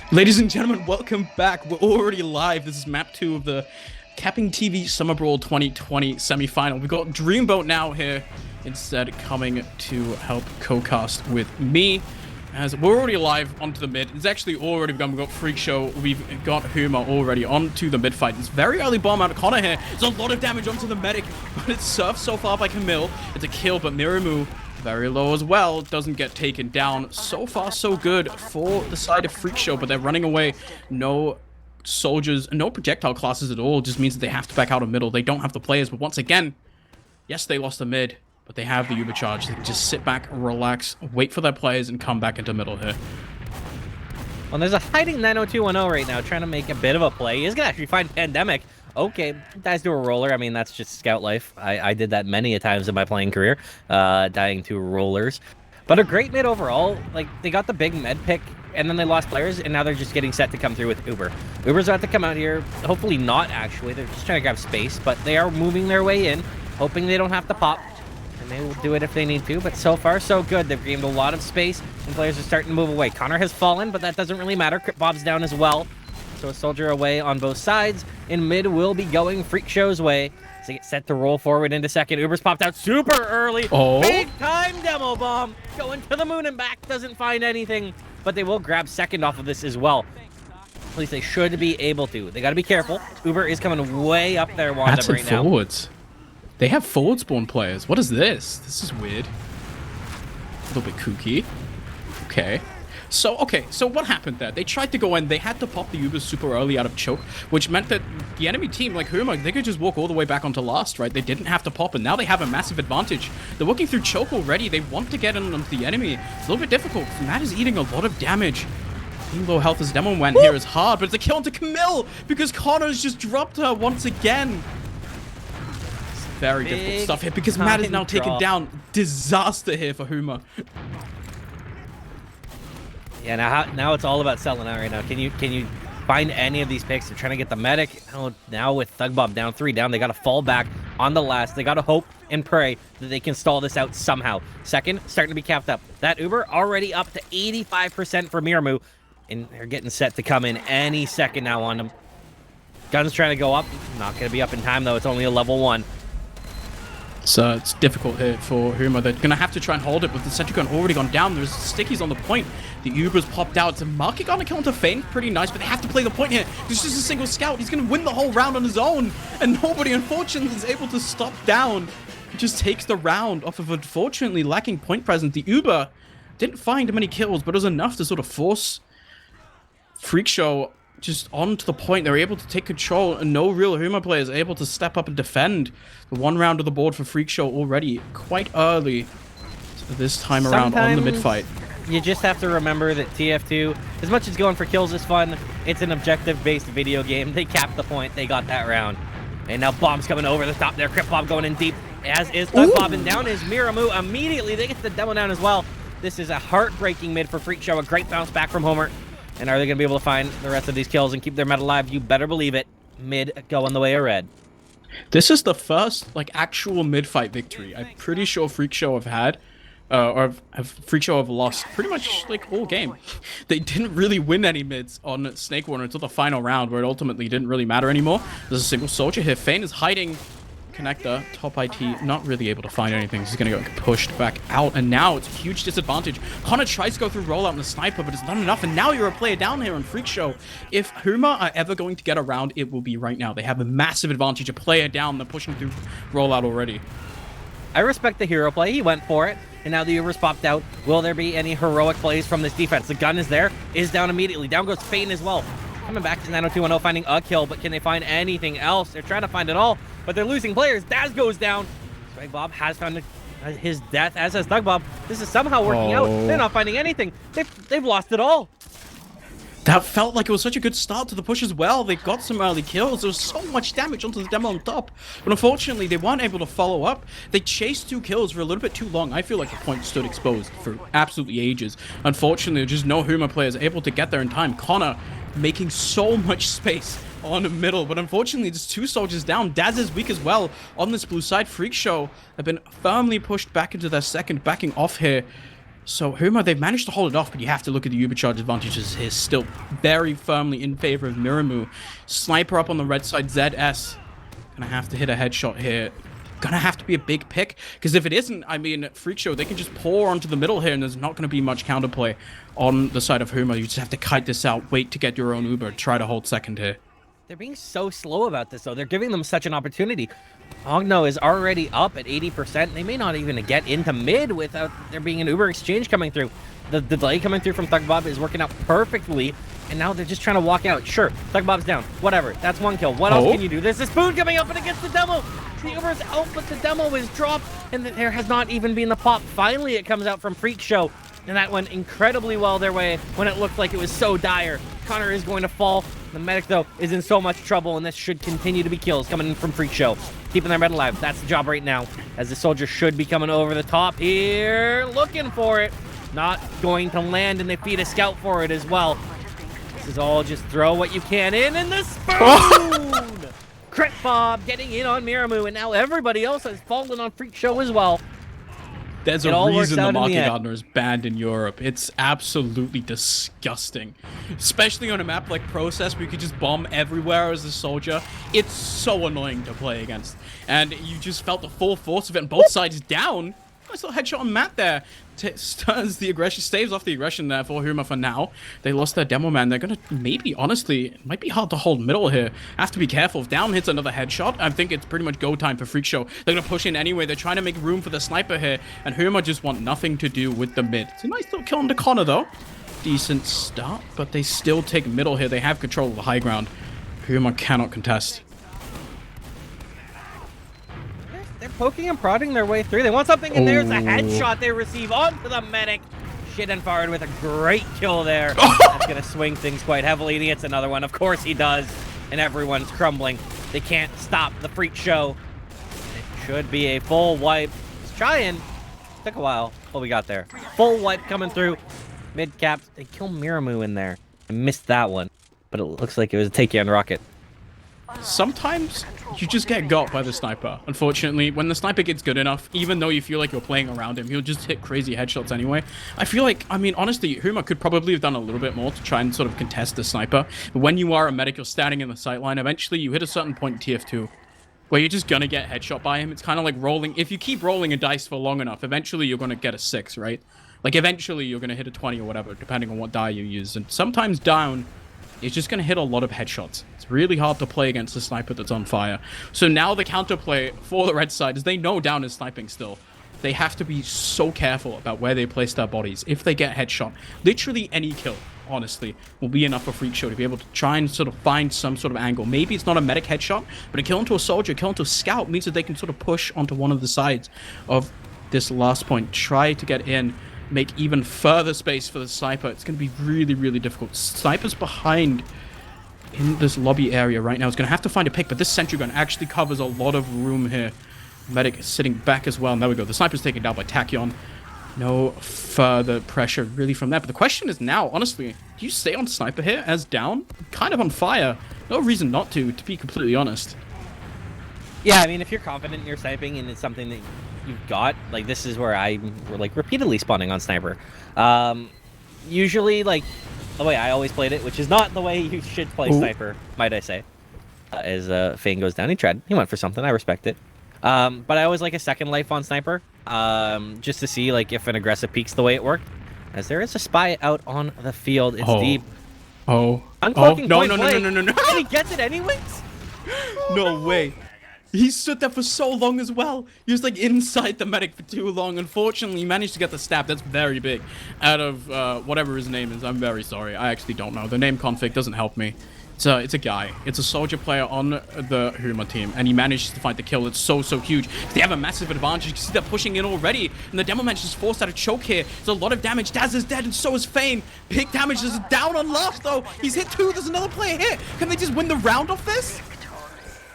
Ladies and gentlemen, welcome back. We're already live. This is map 2 of the CappingTV Summer Brawl 2020 semifinal. We've got Dreamboat now here instead coming to help co-cast with me. As we're already live onto the mid. It's actually already begun. We've got Freakshow. We've got Huma already onto the mid fight. It's very early bomb out of Connor here. There's a lot of damage onto the medic, but it's surfed so far by Camille. It's a kill, but Miramu very low as well. Doesn't get taken down. So far, so good for the side of Freakshow, but they're running away. No soldiers, no projectile classes at all. Just means that they have to back out of middle. They don't have the players, but once again, yes, they lost the mid, but they have the Uber charge. They can just sit back, relax, wait for their players, and come back into middle here. Well, there's a hiding 90210 right now trying to make a bit of a play. He's going to actually find Pandemic. Okay, dies to a roller. I mean, that's just scout life. I did that many a times in my playing career, dying to rollers. But a great mid overall. Like, they got the big med pick, and then they lost players, and now they're just getting set to come through with Uber. Uber's about to come out here. Hopefully not, actually. They're just trying to grab space, but they are moving their way in, hoping they don't have to pop. And they will do it if they need to, but so far, so good. They've gained a lot of space, and players are starting to move away. Connor has fallen, but that doesn't really matter. Crypt Bob's down as well. So a soldier away on both sides. In mid will be going Freakshow's way. So get set to roll forward into second. Uber's popped out super early. Oh. Big time demo bomb. Going to the moon and back. Doesn't find anything. But they will grab second off of this as well. At least they should be able to. They got to be careful. Uber is coming way up there, wandum That's right now. forwards. They have forward spawn players. What is this? This is weird. A little bit kooky. Okay. So what happened there? They tried to go in. They had to pop the Ubers super early out of choke, which meant that the enemy team, like Huma, they could just walk all the way back onto last, right? They didn't have to pop, and now they have a massive advantage. They're working through choke already. They want to get in onto the enemy. It's a little bit difficult. Matt is eating a lot of damage. Being low health as Demo went here is hard, but it's a kill onto Camille because Connor's just dropped her once again. It's very difficult stuff here because Matt is now taken down. Disaster here for Huma. Yeah, now it's all about selling out right now. Can you find any of these picks? They're trying to get the medic. Oh, now with Thug Bob down 3 down, they got to fall back on the last. They got to hope and pray that they can stall this out somehow. Second, starting to be capped up. That Uber already up to 85% for Miramu, and they're getting set to come in any second now on them. Gun's trying to go up. Not going to be up in time, though. It's only a level 1. So it's difficult here for Huma. They're going to have to try and hold it, but the sentry gun already gone down. There's stickies on the point. The Uber's popped out. It's a market on a kill onto Fane. Pretty nice, but they have to play the point here. This is a single scout. He's going to win the whole round on his own, and nobody, unfortunately, is able to stop down. He just takes the round off of, unfortunately, lacking point presence. The Uber didn't find many kills, but it was enough to sort of force Freakshow just onto the point. They're able to take control, and no real Huma player is able to step up and defend. The one round of the board for Freakshow already quite early this time around on the mid fight. You just have to remember that TF2, as much as going for kills is fun, it's an objective-based video game. They capped the point. They got that round. And now Bomb's coming over the top there. Crypt Bob going in deep, as is Thug Bob, and down is Miramu immediately. They get the demo down as well. This is a heartbreaking mid for Freakshow. A great bounce back from Homer. And are they going to be able to find the rest of these kills and keep their meta alive? You better believe it. Mid going the way of red. This is the first, like, actual mid-fight victory I'm pretty sure Freakshow have had. Or Freakshow have lost pretty much, like, all game. They didn't really win any mids on Snake Warner until the final round, where it ultimately didn't really matter anymore. There's a single soldier here. Fane is hiding. Connector, top IT, not really able to find anything. He's going to get pushed back out, and now it's a huge disadvantage. Connor tries to go through rollout and the sniper, but it's not enough, and now you're a player down here on Freakshow. If Huma are ever going to get around, it will be right now. They have a massive advantage, a player down. They're pushing through rollout already. I respect the hero play. He went for it, and now the Uber's popped out. Will there be any heroic plays from this defense? The gun is there, is down immediately. Down goes Fane as well. Coming back to 90210, finding a kill, but can they find anything else? They're trying to find it all, but they're losing players. Daz goes down. Swag Bob has found his death, as has Thug Bob. This is somehow working out. They're not finding anything. They've lost it all. That felt like it was such a good start to the push as well. They got some early kills. There was so much damage onto the demo on top. But unfortunately, they weren't able to follow up. They chased 2 kills for a little bit too long. I feel like the point stood exposed for absolutely ages. Unfortunately, just no Huma players able to get there in time. Connor making so much space on the middle, but unfortunately, there's 2 soldiers down. Daz is weak as well on this blue side. Freakshow have been firmly pushed back into their second, backing off here. So Huma, they've managed to hold it off, but you have to look at the Ubercharge advantages here. Still very firmly in favor of Miramu. Sniper up on the red side, ZS. Gonna have to hit a headshot here. Gonna have to be a big pick, because if it isn't, I mean, freakshow, they can just pour onto the middle here, and there's not gonna be much counterplay on the side of Huma. You just have to kite this out, wait to get your own Uber, try to hold second here. They're being so slow about this, though. They're giving them such an opportunity. Ogno is already up at 80%. They may not even get into mid without there being an Uber exchange coming through. The delay coming through from Thugbob is working out perfectly, and now they're just trying to walk out. Sure, Thugbob's down. Whatever. That's one kill. What else can you do? There's a spoon coming up and against the demo. The Uber's out, but the demo is dropped, and there has not even been the pop. Finally, it comes out from freakshow, and that went incredibly well their way when it looked like it was so dire. Connor is going to fall. The medic, though, is in so much trouble, and this should continue to be kills coming in from freakshow. Keeping their men alive. That's the job right now, as the soldier should be coming over the top here. Looking for it. Not going to land, and they feed a scout for it as well. This is all just throw what you can in, and the spoon! Crit Bob getting in on Miramu, and now everybody else has fallen on freakshow as well. There's a reason the Market Gardener is banned in Europe. It's absolutely disgusting. Especially on a map like Process, where you could just bomb everywhere as a soldier. It's so annoying to play against. And you just felt the full force of it, and both sides down. Nice little headshot on Matt there. Turns the aggression, staves off the aggression there for Huma for now. They lost their demo man. They're gonna maybe, honestly, it might be hard to hold middle here. Have to be careful. If down hits another headshot, I think it's pretty much go time for freakshow. They're gonna push in anyway. They're trying to make room for the sniper here, and Huma just want nothing to do with the mid. It's a nice little kill on the Connor though. Decent start, but they still take middle here. They have control of the high ground. Huma cannot contest. They're poking and prodding their way through. They want something, and there's a headshot they receive onto the medic. Shit and fired with a great kill there. That's going to swing things quite heavily, and he hits another one. Of course he does, and everyone's crumbling. They can't stop the freak show. It should be a full wipe. It's trying. Took a while. What we got there? Full wipe coming through. Mid-cap. They kill Miramu in there. I missed that one, but it looks like it was a take-you-on rocket. Sometimes you just get got by the sniper. Unfortunately, when the sniper gets good enough, even though you feel like you're playing around him, he'll just hit crazy headshots anyway. I feel like, I mean, honestly, Huma could probably have done a little bit more to try and sort of contest the sniper. But when you are a medic, you're standing in the sight line, eventually you hit a certain point in TF2 where you're just gonna get headshot by him. It's kind of like rolling. If you keep rolling a dice for long enough, eventually you're gonna get a 6, right? Like, eventually you're gonna hit a 20 or whatever, depending on what die you use. And sometimes down, it's just going to hit a lot of headshots. It's really hard to play against a sniper that's on fire. So now the counterplay for the red side is they know down is sniping still. They have to be so careful about where they place their bodies. If they get headshot, literally any kill, honestly, will be enough for freakshow to be able to try and sort of find some sort of angle. Maybe it's not a medic headshot, but a kill into a soldier, a kill into a scout means that they can sort of push onto one of the sides of this last point. Try to get in. Make even further space for the sniper. It's going to be really, really difficult. Sniper's behind in this lobby area right now. It's going to have to find a pick, but this sentry gun actually covers a lot of room here. Medic is sitting back as well. And there we go. The sniper's taken down by Tachyon. No further pressure really from that. But the question is now, honestly, do you stay on sniper here as down? Kind of on fire. No reason not to be completely honest. Yeah, I mean, if you're confident in your sniping and it's something that you've got, like, this is where I'm, like, repeatedly spawning on sniper. Usually, like, the way I always played it, which is not the way you should play sniper, might I say, as Fane goes down. He went for something. I respect it. But I always like a second life on sniper, just to see, like, if an aggressive peaks the way it worked. As there is a spy out on the field. It's deep. Uncloaking no. And he gets it anyways? No way. He stood there for so long as well. He was like inside the medic for too long. Unfortunately, he managed to get the stab. That's very big. Out of whatever his name is. I'm very sorry. I actually don't know. The name config doesn't help me. It's a guy. It's a soldier player on the Huma team. And he manages to find the kill. It's so huge. They have a massive advantage. You can see they're pushing in already. And the demo man just forced out a choke here. There's a lot of damage. Daz is dead and so is Fane. Big damage is down on last though. He's hit 2. There's another player here. Can they just win the round off this?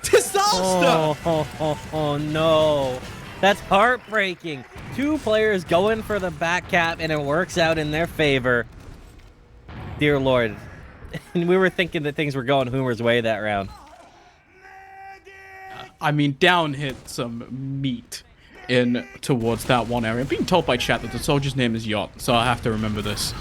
Disaster! Oh, no. That's heartbreaking. 2 players going for the back cap, and it works out in their favor. Dear Lord. And we were thinking that things were going Hoomer's way that round. I mean, down hit some meat. in towards that one area. I'm being told by chat that the soldier's name is Yacht, so I have to remember this.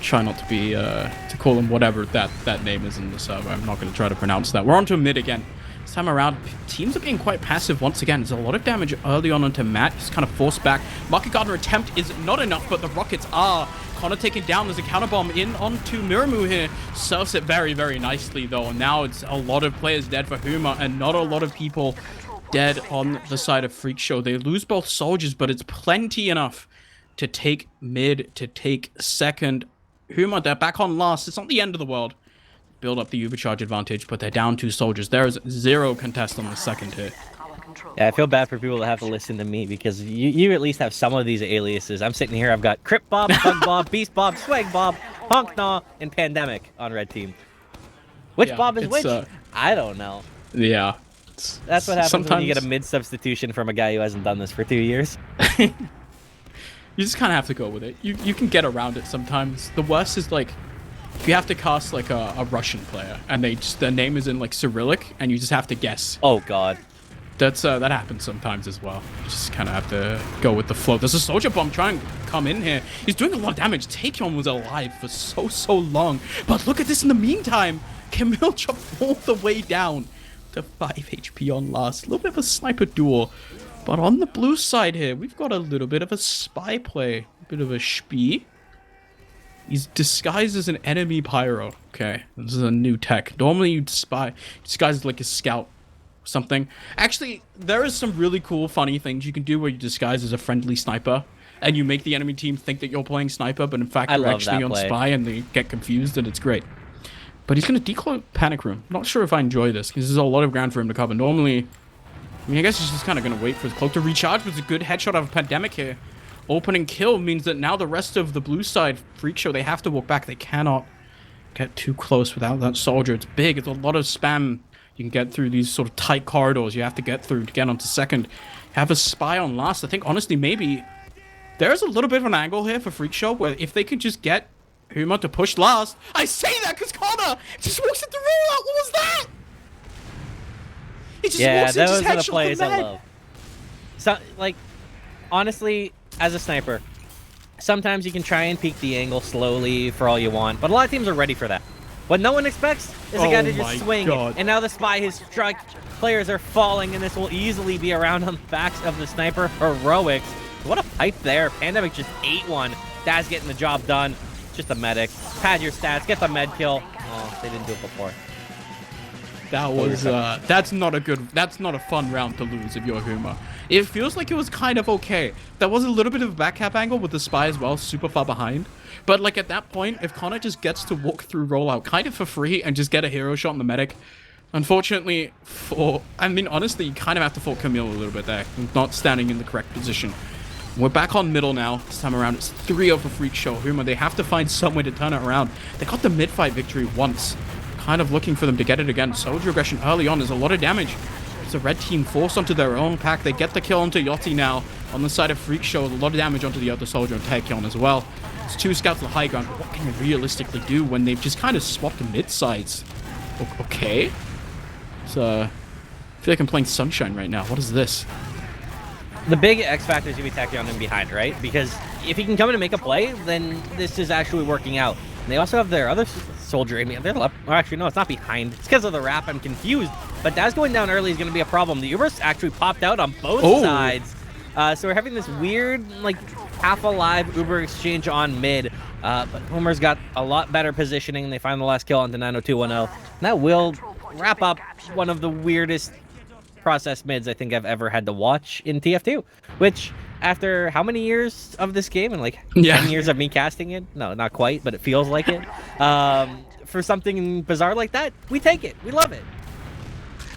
Try not to be, to call him whatever that name is in the server. I'm not going to try to pronounce that. We're on to mid again. This time around, teams are being quite passive once again. There's a lot of damage early on onto Matt. He's kind of forced back. Market Gardener attempt is not enough, but the rockets are. Connor taken down. There's a counter bomb in onto Miramu here. Surfs it very, very nicely, though. And now it's a lot of players dead for Huma, and not a lot of people dead on the side of Freak Show. They lose both soldiers, but it's plenty enough to take mid, to take second. Huma, they're back on last. It's not the end of the world. Build up the overcharge advantage, but they're down 2 soldiers. There is 0 contest on the second hit. Yeah, I feel bad for people that have to listen to me because you at least have some of these aliases. I'm sitting here, I've got Crip Bob, Bug Bob, Beast Bob, Swag Bob, Honk Gnaw, and Pandemic on red team. Which Bob is which? I don't know. Yeah. That's what happens when you get a mid substitution from a guy who hasn't done this for 2 years. You just kind of have to go with it. You can get around it sometimes. The worst is like, if you have to cast like a Russian player and their name is in like Cyrillic and you just have to guess. Oh god. That happens sometimes as well. You just kind of have to go with the flow. There's a soldier bomb trying to come in here. He's doing a lot of damage. Taekyon was alive for so long. But look at this in the meantime. Camille jumped all the way down to 5 HP on last. A little bit of a sniper duel. But on the blue side here, we've got a little bit of a spy play. A bit of a spy. He's disguised as an enemy pyro. Okay, this is a new tech. Normally you disguise as like a scout or something. Actually, there is some really cool, funny things you can do where you disguise as a friendly sniper. And you make the enemy team think that you're playing sniper, but in fact you're actually on spy and they get confused and it's great. But he's going to decloak Panic Room. Not sure if I enjoy this because there's a lot of ground for him to cover. Normally, I mean, I guess he's just kind of going to wait for his cloak to recharge, but it's a good headshot of a Pandemic here. Opening kill means that now the rest of the blue side Freak Show, they have to walk back. They cannot get too close without that soldier. It's big. It's a lot of spam. You can get through these sort of tight corridors you have to get through to get onto second. Have a spy on last. I think, honestly, maybe there's a little bit of an angle here for Freak Show where if they could just get Huma to push last. I say that because Connor just walks into the rollout. What was that? He just walks in, just those are the plays I love. So, like, honestly, as a sniper, sometimes you can try and peek the angle slowly for all you want, but a lot of teams are ready for that. What no one expects is a guy to just swing, and now the spy has struck. Players are falling, and this will easily be around on the backs of the sniper heroics. What a pipe there. Pandemic just ate one. Daz getting the job done. Just a medic. Pad your stats. Get the med kill. Oh, they didn't do it before. That was, that's not a fun round to lose if you're Huma. It feels like it was kind of okay. There was a little bit of a back cap angle with the spy as well, super far behind. But like at that point, if Connor just gets to walk through rollout kind of for free and just get a hero shot on the medic, unfortunately honestly, you kind of have to fault Camille a little bit there, not standing in the correct position. We're back on middle now. This time around, it's 3-0 for Freak Show. Huma, they have to find some way to turn it around. They got the mid-fight victory once. Kind of looking for them to get it again. Soldier aggression early on. There's a lot of damage. It's a red team forced onto their own pack. They get the kill onto Yachty now. On the side of Freak Show, a lot of damage onto the other soldier and Taekyon as well. It's 2 scouts to the high ground. But what can you realistically do when they've just kind of swapped the mid-sides? Okay. So, I feel like I'm playing Sunshine right now. What is this? The big X factor is going to be Taekyon in behind, right? Because if he can come in and make a play, then this is actually working out. And they also have their other soldier in their left. Or actually, no, it's not behind. It's because of the wrap. I'm confused. But Daz going down early is going to be a problem. The Ubers actually popped out on both sides. So we're having this weird, like, half-alive Uber exchange on mid. But Homer's got a lot better positioning. They find the last kill onto 90210. And that will wrap up one of the weirdest process mids I think I've ever had to watch in TF2, which after how many years of this game and like 10 years of me casting it, no, not quite, but it feels like it, for something bizarre like that, we take it, we love it.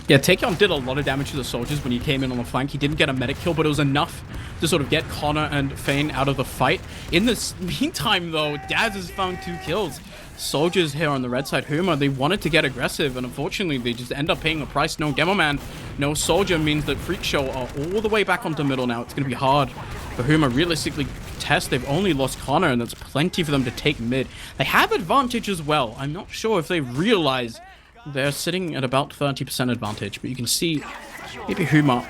Yeah, Taekyon did a lot of damage to the soldiers when he came in on the flank. He didn't get a medic kill, but it was enough to sort of get Connor and Fane out of the fight. In this meantime, though, Daz has found 2 kills. Soldiers here on the red side, Huma, they wanted to get aggressive, and unfortunately, they just end up paying a price. No Demo Man, no Soldier means that Freak Show are all the way back onto middle now. It's going to be hard for Huma. Realistically, test, they've only lost Connor, and that's plenty for them to take mid. They have advantage as well. I'm not sure if they realize they're sitting at about 30% advantage, but you can see maybe Huma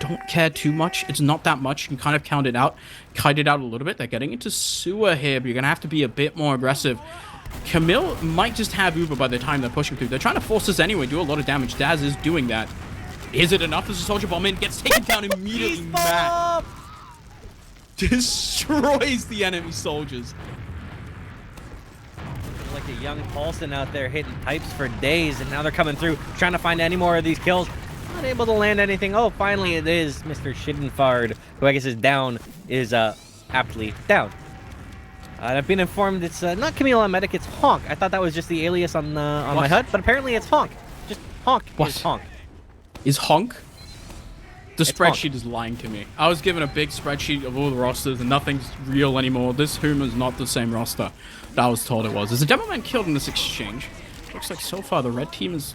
don't care too much. It's not that much. You can kind of kite it out a little bit. They're getting into sewer here, but you're going to have to be a bit more aggressive. Camille might just have Uber by the time they're pushing through. They're trying to force us anyway, do a lot of damage. Daz is doing that. Is it enough? There's a soldier bomb in, gets taken down immediately. Matt destroys the enemy soldiers. Like a young Paulson out there hitting pipes for days, and now they're coming through, trying to find any more of these kills. Not able to land anything. Oh, finally it is Mr. Schittenfard, who I guess is down, is aptly down. I've been informed it's not Camille on Medic, it's Honk. I thought that was just the alias on my HUD, but apparently it's Honk. Just Honk is Honk. Is Honk? The It's spreadsheet Honk. is lying to me. I was given a big spreadsheet of all the rosters and nothing's real anymore. This Huma's not the same roster that I was told it was. There's a demo man killed in this exchange. Looks like so far the red team is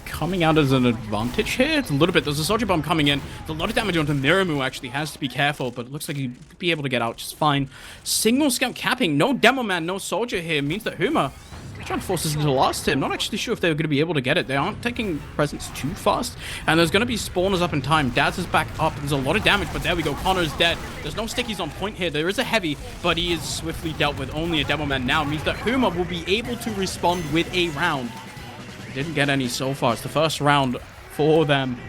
coming out as an advantage here. It's a little bit. There's a soldier bomb coming in. There's a lot of damage onto Miramu, actually. Has to be careful, but it looks like he'd be able to get out just fine. Single scout capping. No demo man, no soldier here. Means that Huma is trying to force us into the last hit. I'm not actually sure if they're going to be able to get it. They aren't taking presence too fast. And there's going to be spawners up in time. Daz is back up. There's a lot of damage, but there we go. Connor's dead. There's no stickies on point here. There is a heavy, but he is swiftly dealt with. Only a demo man now. Means that Huma will be able to respond with a round. Didn't get any so far. It's the first round for them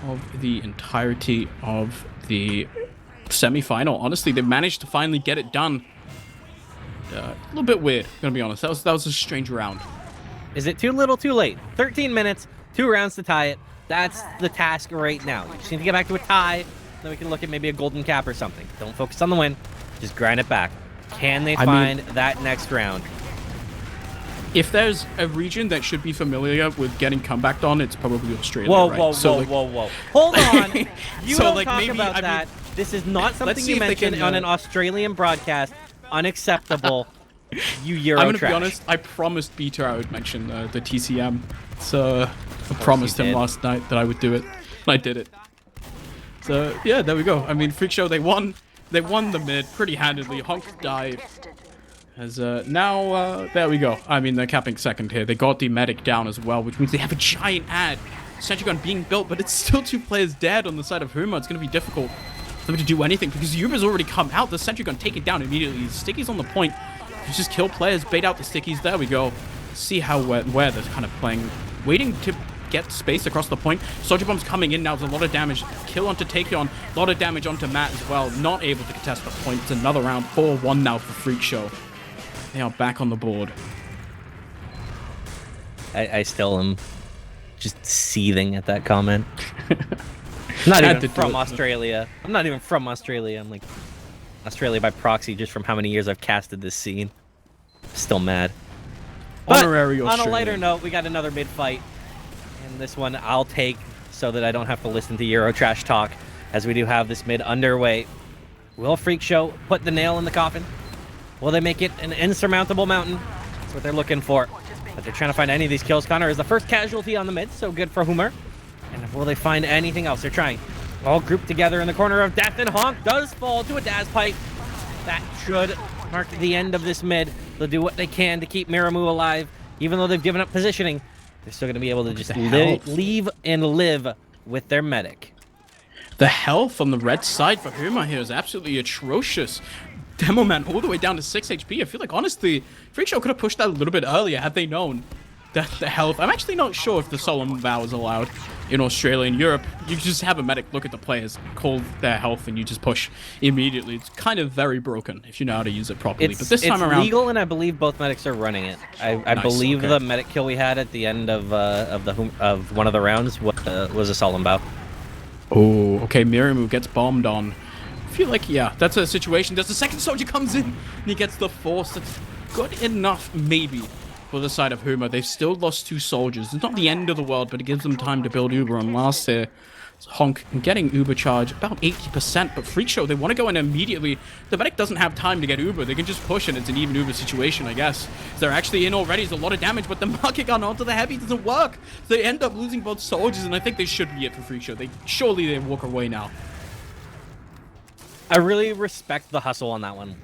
of the entirety of the semi-final. Honestly, they managed to finally get it done. A little bit weird, gonna be honest. That was a strange round. Is it too little, too late? 13 minutes, 2 rounds to tie it. That's the task right now. You just need to get back to a tie, then we can look at maybe a golden cap or something. Don't focus on the win, just grind it back. Can they find that next round? If there's a region that should be familiar with getting comebacked on, it's probably Australia. Whoa, right? whoa, So, whoa, like, whoa, whoa. Hold on. You So, don't like, talk maybe- about I that. mean, This is not something see you if they mentioned can, on an Australian broadcast. Unacceptable. You Euro I'm gonna trash. be honest. I promised Peter I would mention the TCM. So I promised him did. last night that I would do it, and I did it. So yeah, there we go. I mean, Freak Show, they won the mid pretty handedly. Honk died. As now there we go. I mean, they're capping second here. They got the medic down as well, which means they have a giant ad. Sentry gun being built, but it's still 2 players dead on the side of Huma. It's gonna be difficult for them to do anything because Yuba's already come out. The sentry gun take it down immediately. Sticky's on the point. Just kill players, bait out the stickies. There we go. See how where they're kind of playing, waiting to get space across the point. Soldier bomb's coming in now. There's a lot of damage. Kill onto Takeon. A lot of damage onto Matt as well. Not able to contest the point. It's another round. 4-1 now for Freak Show. They are back on the board. I still am just seething at that comment. I'm not Had even to do from it. Australia. I'm not even from Australia. I'm like Australia by proxy just from how many years I've casted this scene. Still mad. But Honorary on a Australian. lighter note, we got another mid fight. And this one I'll take so that I don't have to listen to Euro trash talk as we do have this mid underway. Will Freak Show put the nail in the coffin? Will they make it an insurmountable mountain? That's what they're looking for. But they're trying to find any of these kills. Connor is the first casualty on the mid, so good for Humor. And will they find anything else? They're trying. All grouped together in the corner of death, and Honk does fall to a Daz pipe. That should mark the end of this mid. They'll do what they can to keep Miramu alive. Even though they've given up positioning, they're still going to be able to just leave and live with their medic. The health on the red side for Huma here is absolutely atrocious. Demo Man all the way down to 6 HP. I feel like, honestly, Freak Show could have pushed that a little bit earlier had they known that the health... I'm actually not sure if the Solemn Vow is allowed in Australia and Europe. You just have a medic look at the players, call their health, and you just push immediately. It's kind of very broken if you know how to use it properly. But this time around... It's legal, and I believe both medics are running it. I Nice, believe okay. the medic kill we had at the end of one of the rounds was a Solemn Bow. Oh, okay, Mirimu gets bombed on. I feel like, yeah, that's a situation. There's the second soldier comes in, and he gets the force. That's good enough, maybe, for the side of Huma. They've still lost 2 soldiers. It's not the end of the world, but it gives them time to build Uber on last here. So Honk getting Uber charge about 80%, but Freak Show, they want to go in immediately. The medic doesn't have time to get Uber. They can just push, and it's an even Uber situation, I guess. They're actually in already. There's a lot of damage, but the market gun onto the heavy doesn't work. They end up losing both soldiers, and I think they should be it for Freak Show. Surely they walk away now. I really respect the hustle on that one.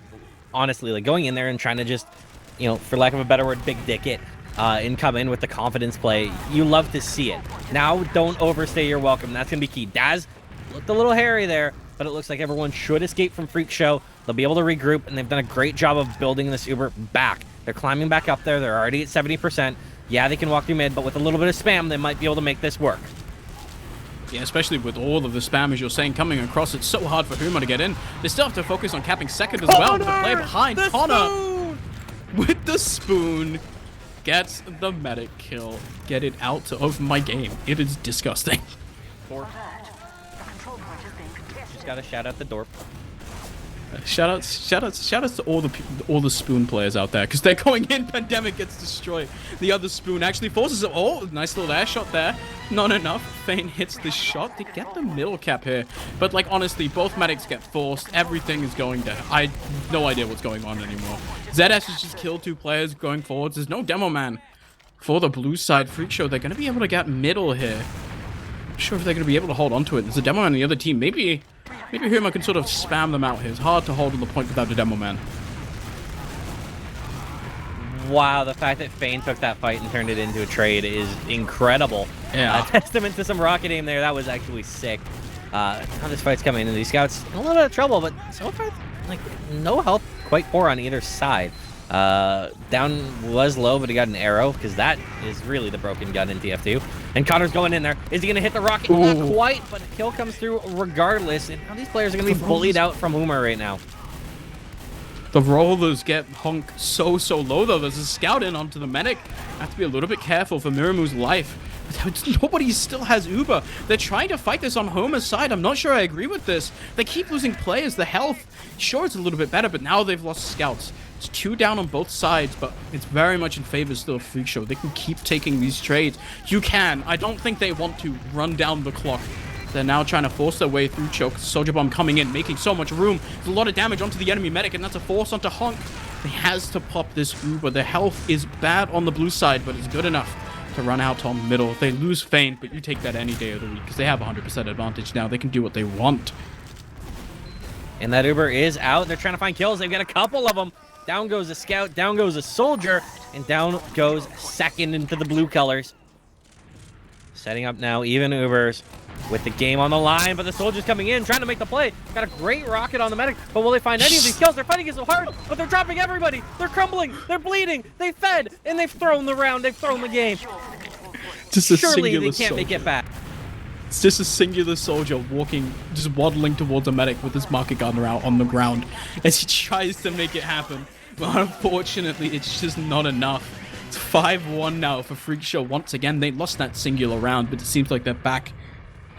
Honestly, like going in there and trying to just, you know, for lack of a better word, big dick it. and come in with the confidence play. You love to see it. Now, don't overstay your welcome. That's going to be key. Daz looked a little hairy there, but it looks like everyone should escape from Freak Show. They'll be able to regroup, and they've done a great job of building this Uber back. They're climbing back up there. They're already at 70%. Yeah, they can walk through mid, but with a little bit of spam, they might be able to make this work. Yeah, especially with all of the spam, as you're saying, coming across. It's so hard for Huma to get in. They still have to focus on capping second as well. The player behind, Connor, with the spoon, gets the medic kill. Get it out of my game. It is disgusting. Just gotta shout out the Dorp. Shoutouts to all the spoon players out there, because they're going in. Pandemic gets destroyed. The other spoon actually forces it. Oh, nice little air shot there. Not enough. Fane hits the shot. They get the middle cap here, but like honestly, both medics get forced. Everything is going down. I have no idea what's going on anymore. ZS has just killed 2 players going forwards. There's no demo man for the blue side. Freak Show, they're gonna be able to get middle here. Not sure if they're gonna be able to hold on to it. There's a demo man on the other team. Maybe Huma can sort of spam them out here. It's hard to hold on the point without a demo man. Wow, the fact that Fane took that fight and turned it into a trade is incredible. Yeah. Testament to some rocket aim there. That was actually sick. Now this fight's coming in. These scouts in a little bit of trouble, but so far, like, no health quite poor on either side. Down was low, but he got an arrow, because that is really the broken gun in TF2. And Connor's going in there. Is he going to hit the rocket? Ooh. Not quite, but a kill comes through regardless. And now these players are going to be bullied out from Humor right now. The rollers get Hunk so low, though. There's a scout in onto the medic. Have to be a little bit careful for Miramu's life. Nobody still has Uber. They're trying to fight this on Homer's side. I'm not sure I agree with this. They keep losing players. The health, sure, it's a little bit better, but now they've lost scouts. It's 2 down on both sides, but it's very much in favor still of Freak Show. They can keep taking these trades. You can. I don't think they want to run down the clock. They're now trying to force their way through choke. Soldier Bomb coming in, making so much room. There's a lot of damage onto the enemy medic, and that's a force onto Hunk. He has to pop this Uber. The health is bad on the blue side, but it's good enough to run out on middle. They lose Fane, but you take that any day of the week, because they have 100% advantage now. They can do what they want. And that Uber is out. They're trying to find kills. They've got a couple of them. Down goes a scout, down goes a soldier, and down goes second into the blue colors. Setting up now even Ubers with the game on the line, but the soldier's coming in, trying to make the play. Got a great rocket on the medic, but will they find any of these kills? They're fighting it so hard, but they're dropping everybody. They're crumbling, they're bleeding, they fed, and they've thrown the round, they've thrown the game. Surely they can't make it back. It's just a singular soldier walking, just waddling towards a medic with his market gunner out on the ground as he tries to make it happen. But unfortunately, it's just not enough. It's 5-1 now for Freak Show. Once again, they lost that singular round, but it seems like they're back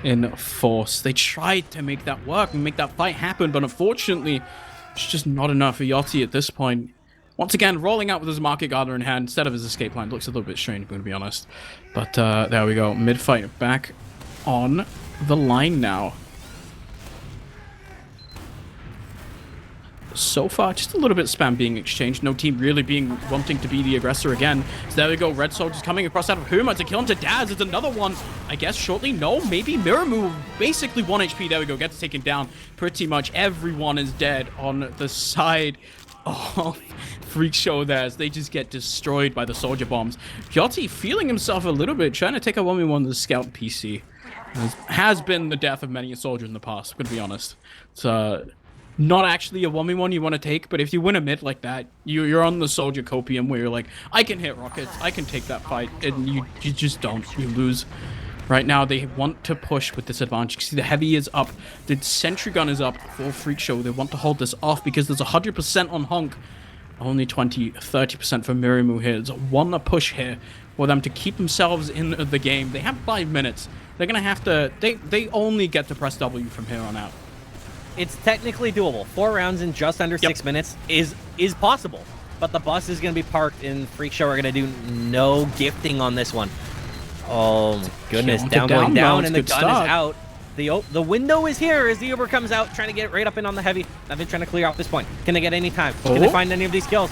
in force. They tried to make that work and make that fight happen, but unfortunately, it's just not enough for Yachty at this point. Once again, rolling out with his market gunner in hand instead of his escape line. Looks a little bit strange, I'm going to be honest. But there we go. Mid-fight back on the line now. So far, just a little bit of spam being exchanged. No team really wanting to be the aggressor again. So there we go. Red Soldier's coming across out of Huma to kill him to Daz. It's another one, I guess, shortly. No, maybe Miramu. Basically 1 HP. There we go. Gets taken down. Pretty much everyone is dead on the side of Freak Show there as they just get destroyed by the soldier bombs. Yachty feeling himself a little bit, trying to take a 1v1 to the scout PC. Has been the death of many a soldier in the past, I'm going to be honest. It's not actually a 1v1 you want to take, but if you win a mid like that, you're on the soldier copium where you're like, I can hit rockets, I can take that fight, and you just don't. You lose. Right now, they want to push with this advantage. See, the heavy is up. The sentry gun is up for Freak Show. They want to hold this off because there's 100% on Honk. Only 20-30% for Miramu here. There's one push here for them to keep themselves in the game. They have 5 minutes. They're going to have to... They only get to press W from here on out. It's technically doable. 4 rounds in just under 6 minutes is possible. But the bus is going to be parked, and Freak Show are going to do no gifting on this one. Oh, my goodness. Down, going down, and the gun is out. The window is here as the Uber comes out, trying to get right up in on the heavy. Now they're trying to clear off this point. Can they get any time? Can they find any of these kills?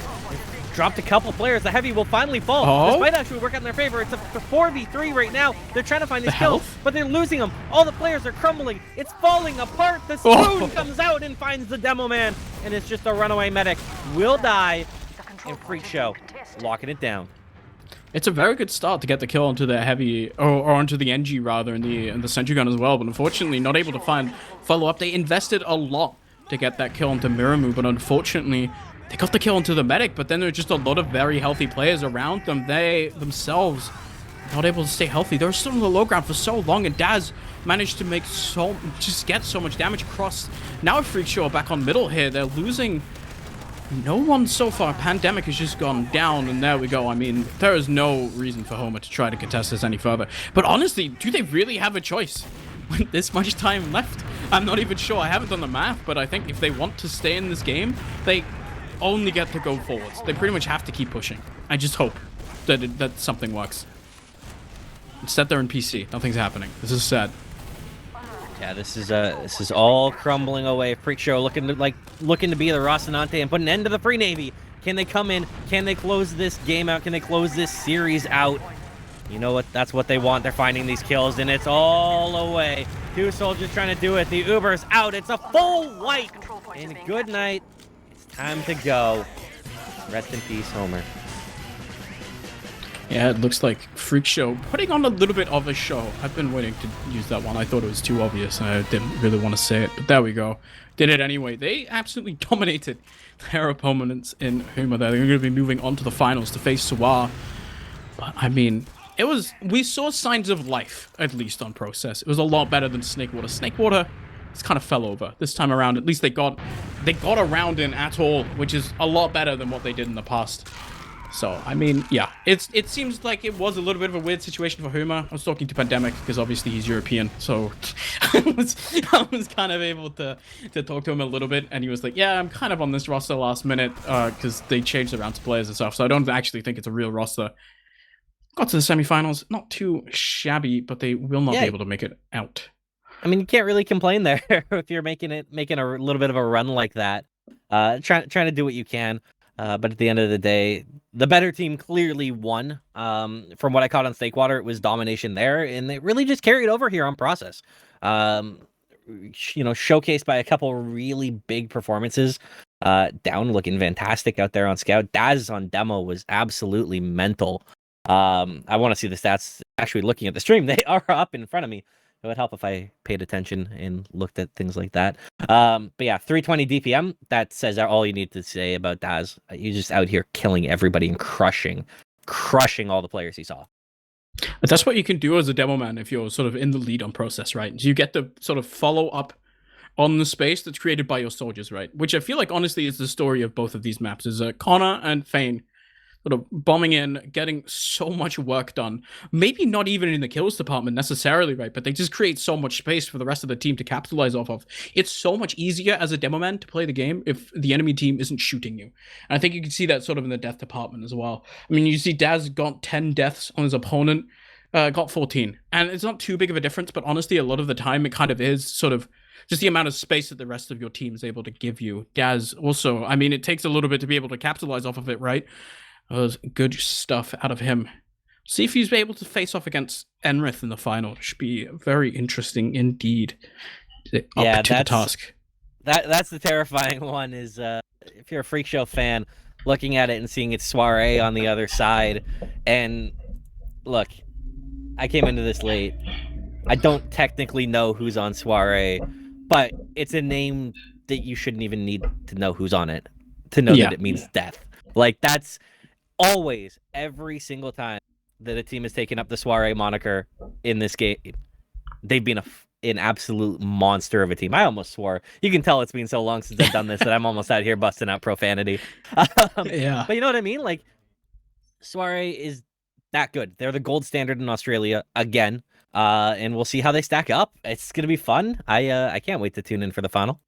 Dropped a couple players. The heavy will finally fall. This might actually work out in their favor. It's a 4v3 right now. They're trying to find these kills, but they're losing them. All the players are crumbling. It's falling apart. The spoon comes out and finds the demo man, and it's just a runaway medic. Will die, and Freak Show locking it down. It's a very good start to get the kill onto the heavy, or onto the NG rather, in the sentry gun as well. But unfortunately, not able to find follow up. They invested a lot to get that kill onto Miramu, but unfortunately, they got the kill onto the medic. But then there's just a lot of very healthy players around them. They themselves not able to stay healthy. They were still on the low ground for so long, and Daz managed to make get so much damage across. Now freakshow are back on middle here. They're losing. No one so far. Pandemic has just gone down, and there we go. I mean, there is no reason for Homer to try to contest this any further. But honestly, do they really have a choice with this much time left? I'm not even sure. I haven't done the math, but I think if they want to stay in this game, they only get to go forwards. They pretty much have to keep pushing. I just hope that something works. Instead, they're in PC. Nothing's happening. This is sad. Yeah, this is all crumbling away. freakshow looking to be the Rocinante and put an end to the Free Navy. Can they come in? Can they close this game out? Can they close this series out? You know what? That's what they want. They're finding these kills, and it's all away. 2 soldiers trying to do it. The Uber's out. It's a full wipe. And good night. It's time to go. Rest in peace, Homer. Yeah, it looks like freakshow putting on a little bit of a show. I've been waiting to use that one. I thought it was too obvious, and I didn't really want to say it. But there we go. Did it anyway. They absolutely dominated their opponents in Huma there. They're going to be moving on to the finals to face Suwa. But, I mean, we saw signs of life, at least on Process. It was a lot better than Snakewater. Snakewater just kind of fell over. This time around, at least they got around in at all, which is a lot better than what they did in the past. So, I mean, yeah, it seems like it was a little bit of a weird situation for Huma. I was talking to Pandemic because obviously he's European, so I was kind of able to talk to him a little bit, and he was like, yeah, I'm kind of on this roster last minute because they changed around to players and stuff, so I don't actually think it's a real roster. Got to the semifinals, not too shabby, but they will not be able to make it out. I mean, you can't really complain there if you're making a little bit of a run like that. Trying to do what you can. But at the end of the day, the better team clearly won. From what I caught on Snakewater, it was domination there, and it really just carried over here on Process. Showcased by a couple really big performances. Down looking fantastic out there on Scout. Daz on demo was absolutely mental. I want to see the stats. Actually, looking at the stream, they are up in front of me. It would help if I paid attention and looked at things like that. But yeah, 320 DPM. That says all you need to say about Daz. You're just out here killing everybody and crushing all the players he saw. But that's what you can do as a demo man if you're sort of in the lead on Process, right? You get to sort of follow up on the space that's created by your soldiers, right? Which I feel like, honestly, is the story of both of these maps. Is Connor and Fane sort of bombing in, getting so much work done. Maybe not even in the kills department necessarily, right? But they just create so much space for the rest of the team to capitalize off of. It's so much easier as a demo man to play the game if the enemy team isn't shooting you. And I think you can see that sort of in the death department as well. I mean, you see Daz got 10 deaths on his opponent, got 14. And it's not too big of a difference, but honestly, a lot of the time it kind of is sort of just the amount of space that the rest of your team is able to give you. Daz also, I mean, it takes a little bit to be able to capitalize off of it, right? That was good stuff out of him. See if he's able to face off against Enrith in the final. It should be very interesting indeed. Up to the task. That's the terrifying one is if you're a freakshow fan, looking at it and seeing its soiree on the other side. And look, I came into this late. I don't technically know who's on soiree, but it's a name that you shouldn't even need to know who's on it to know that it means death. Like, that's always, every single time that a team has taken up the soiree moniker in this game, they've been an absolute monster of a team. I almost swore. You can tell it's been so long since I've done this that I'm almost out here busting out profanity. Yeah. But you know what I mean? Like, soiree is that good. They're the gold standard in Australia again. And we'll see how they stack up. It's going to be fun. I can't wait to tune in for the final.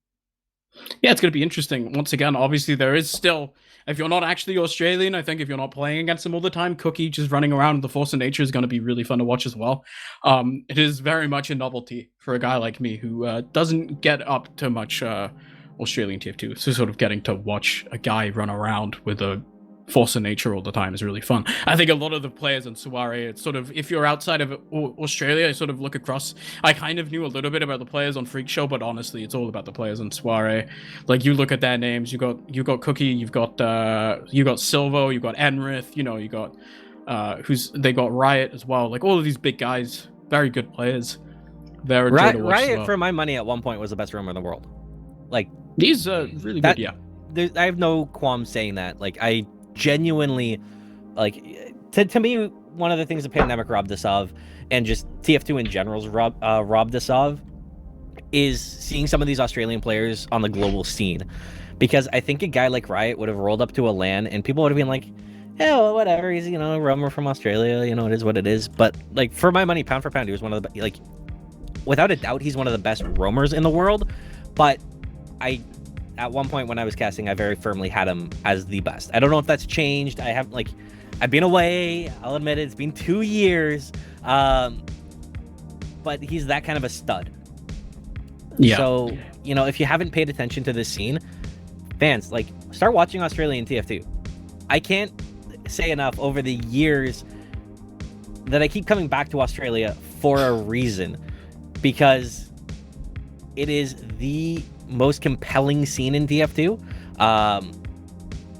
Yeah, it's going to be interesting. Once again, obviously, there is still, if you're not actually Australian, I think if you're not playing against them all the time, Cookie just running around with the Force of Nature is going to be really fun to watch as well. It is very much a novelty for a guy like me who doesn't get up to much Australian TF2. So sort of getting to watch a guy run around with a Force of Nature all the time is really fun. I think a lot of the players in soiree, it's sort of, if you're outside of Australia, I sort of look across. I kind of knew a little bit about the players on freakshow, but honestly, it's all about the players in soiree. Like, you look at their names, you got Cookie, you've got Silvo, you've got Enrith, you got They got Riot as well. Like all of these big guys, very good players. They're a joy to watch as Riot, well. for my money, at one point was the best roamer in the world. Like He's really good, yeah. I have no qualms saying that. Like I genuinely, like to me, one of the things the pandemic robbed us of, and just TF2 in general's robbed us of, is seeing some of these Australian players on the global scene. Because I think a guy like Riot would have rolled up to a LAN and people would have been like, yeah, well, whatever, he's, you know, a roamer from Australia, you know, it is what it is. But like for my money, pound for pound, he was one of the, like, without a doubt, he's one of the best roamers in the world. But at one point when I was casting, I very firmly had him as the best. I don't know if that's changed. I've been away, I'll admit it, it's been 2 years. But he's that kind of a stud. Yeah. So, you know, if you haven't paid attention to this scene, fans, like, start watching Australian TF2. I can't say enough over the years that I keep coming back to Australia for a reason, because it is the most compelling scene in TF2.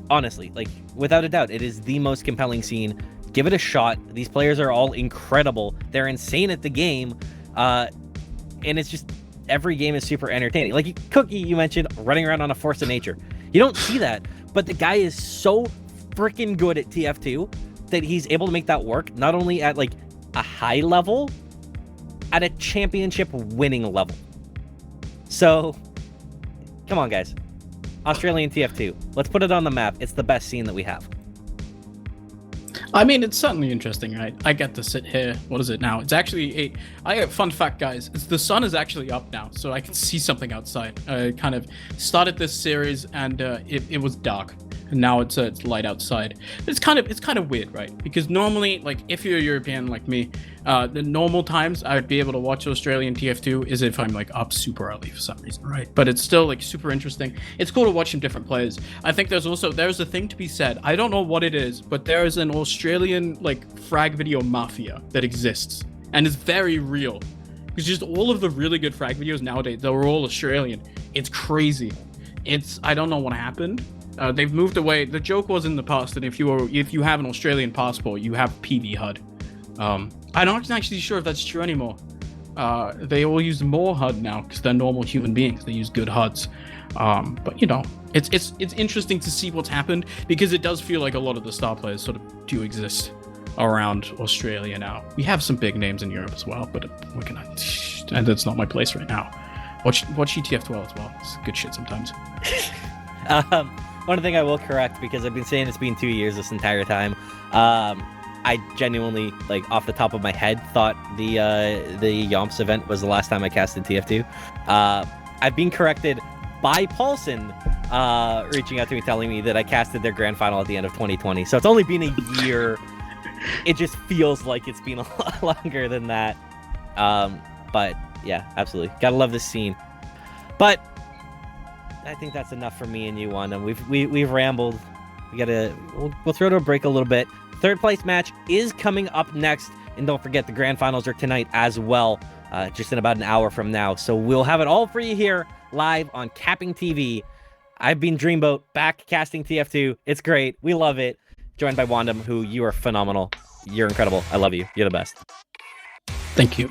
Honestly, like, without a doubt, it is the most compelling scene. Give it a shot. These players are all incredible. They're insane at the game. And it's just, every game is super entertaining. Like Cookie, you mentioned running around on a force of nature. You don't see that, but the guy is so freaking good at TF2 that he's able to make that work, not only at like a high level, at a championship winning level. So come on, guys. Australian TF2. Let's put it on the map. It's the best scene that we have. I mean, it's certainly interesting, right? I get to sit here. What is it now? It's actually fun fact, guys. The sun is actually up now, so I can see something outside. I kind of started this series and it was dark, and now it's light outside. It's kind of weird, right? Because normally, like, if you're a European like me, the normal times I would be able to watch Australian TF2 is if I'm like up super early for some reason, right? But it's still like super interesting. It's cool to watch some different players. I think there's a thing to be said. I don't know what it is, but there is an Australian like frag video mafia that exists and is very real. Because just all of the really good frag videos nowadays, they're all Australian. It's crazy. I don't know what happened. They've moved away. The joke was in the past that if you have an Australian passport, you have PV HUD. I'm not actually sure if that's true anymore. They all use more HUD now because they're normal human beings. They use good HUDs. But you know, it's interesting to see what's happened, because it does feel like a lot of the star players sort of do exist around Australia now. We have some big names in Europe as well, but and that's not my place right now. Watch TF2 as well. It's good shit sometimes. One thing I will correct, because I've been saying it's been 2 years this entire time. I genuinely, like, off the top of my head, thought the Yomps event was the last time I casted TF2. I've been corrected by Paulson reaching out to me telling me that I casted their grand final at the end of 2020. So it's only been a year. It just feels like it's been a lot longer than that. But yeah, absolutely. Gotta love this scene. But I think that's enough for me and you, Wandum. We've rambled. We'll throw to a break a little bit. Third place match is coming up next, and don't forget the grand finals are tonight as well, just in about an hour from now. So we'll have it all for you here live on Capping TV. I've been Dreamboat, back casting TF2. It's great. We love it. Joined by Wandum, who you are phenomenal. You're incredible. I love you. You're the best. Thank you.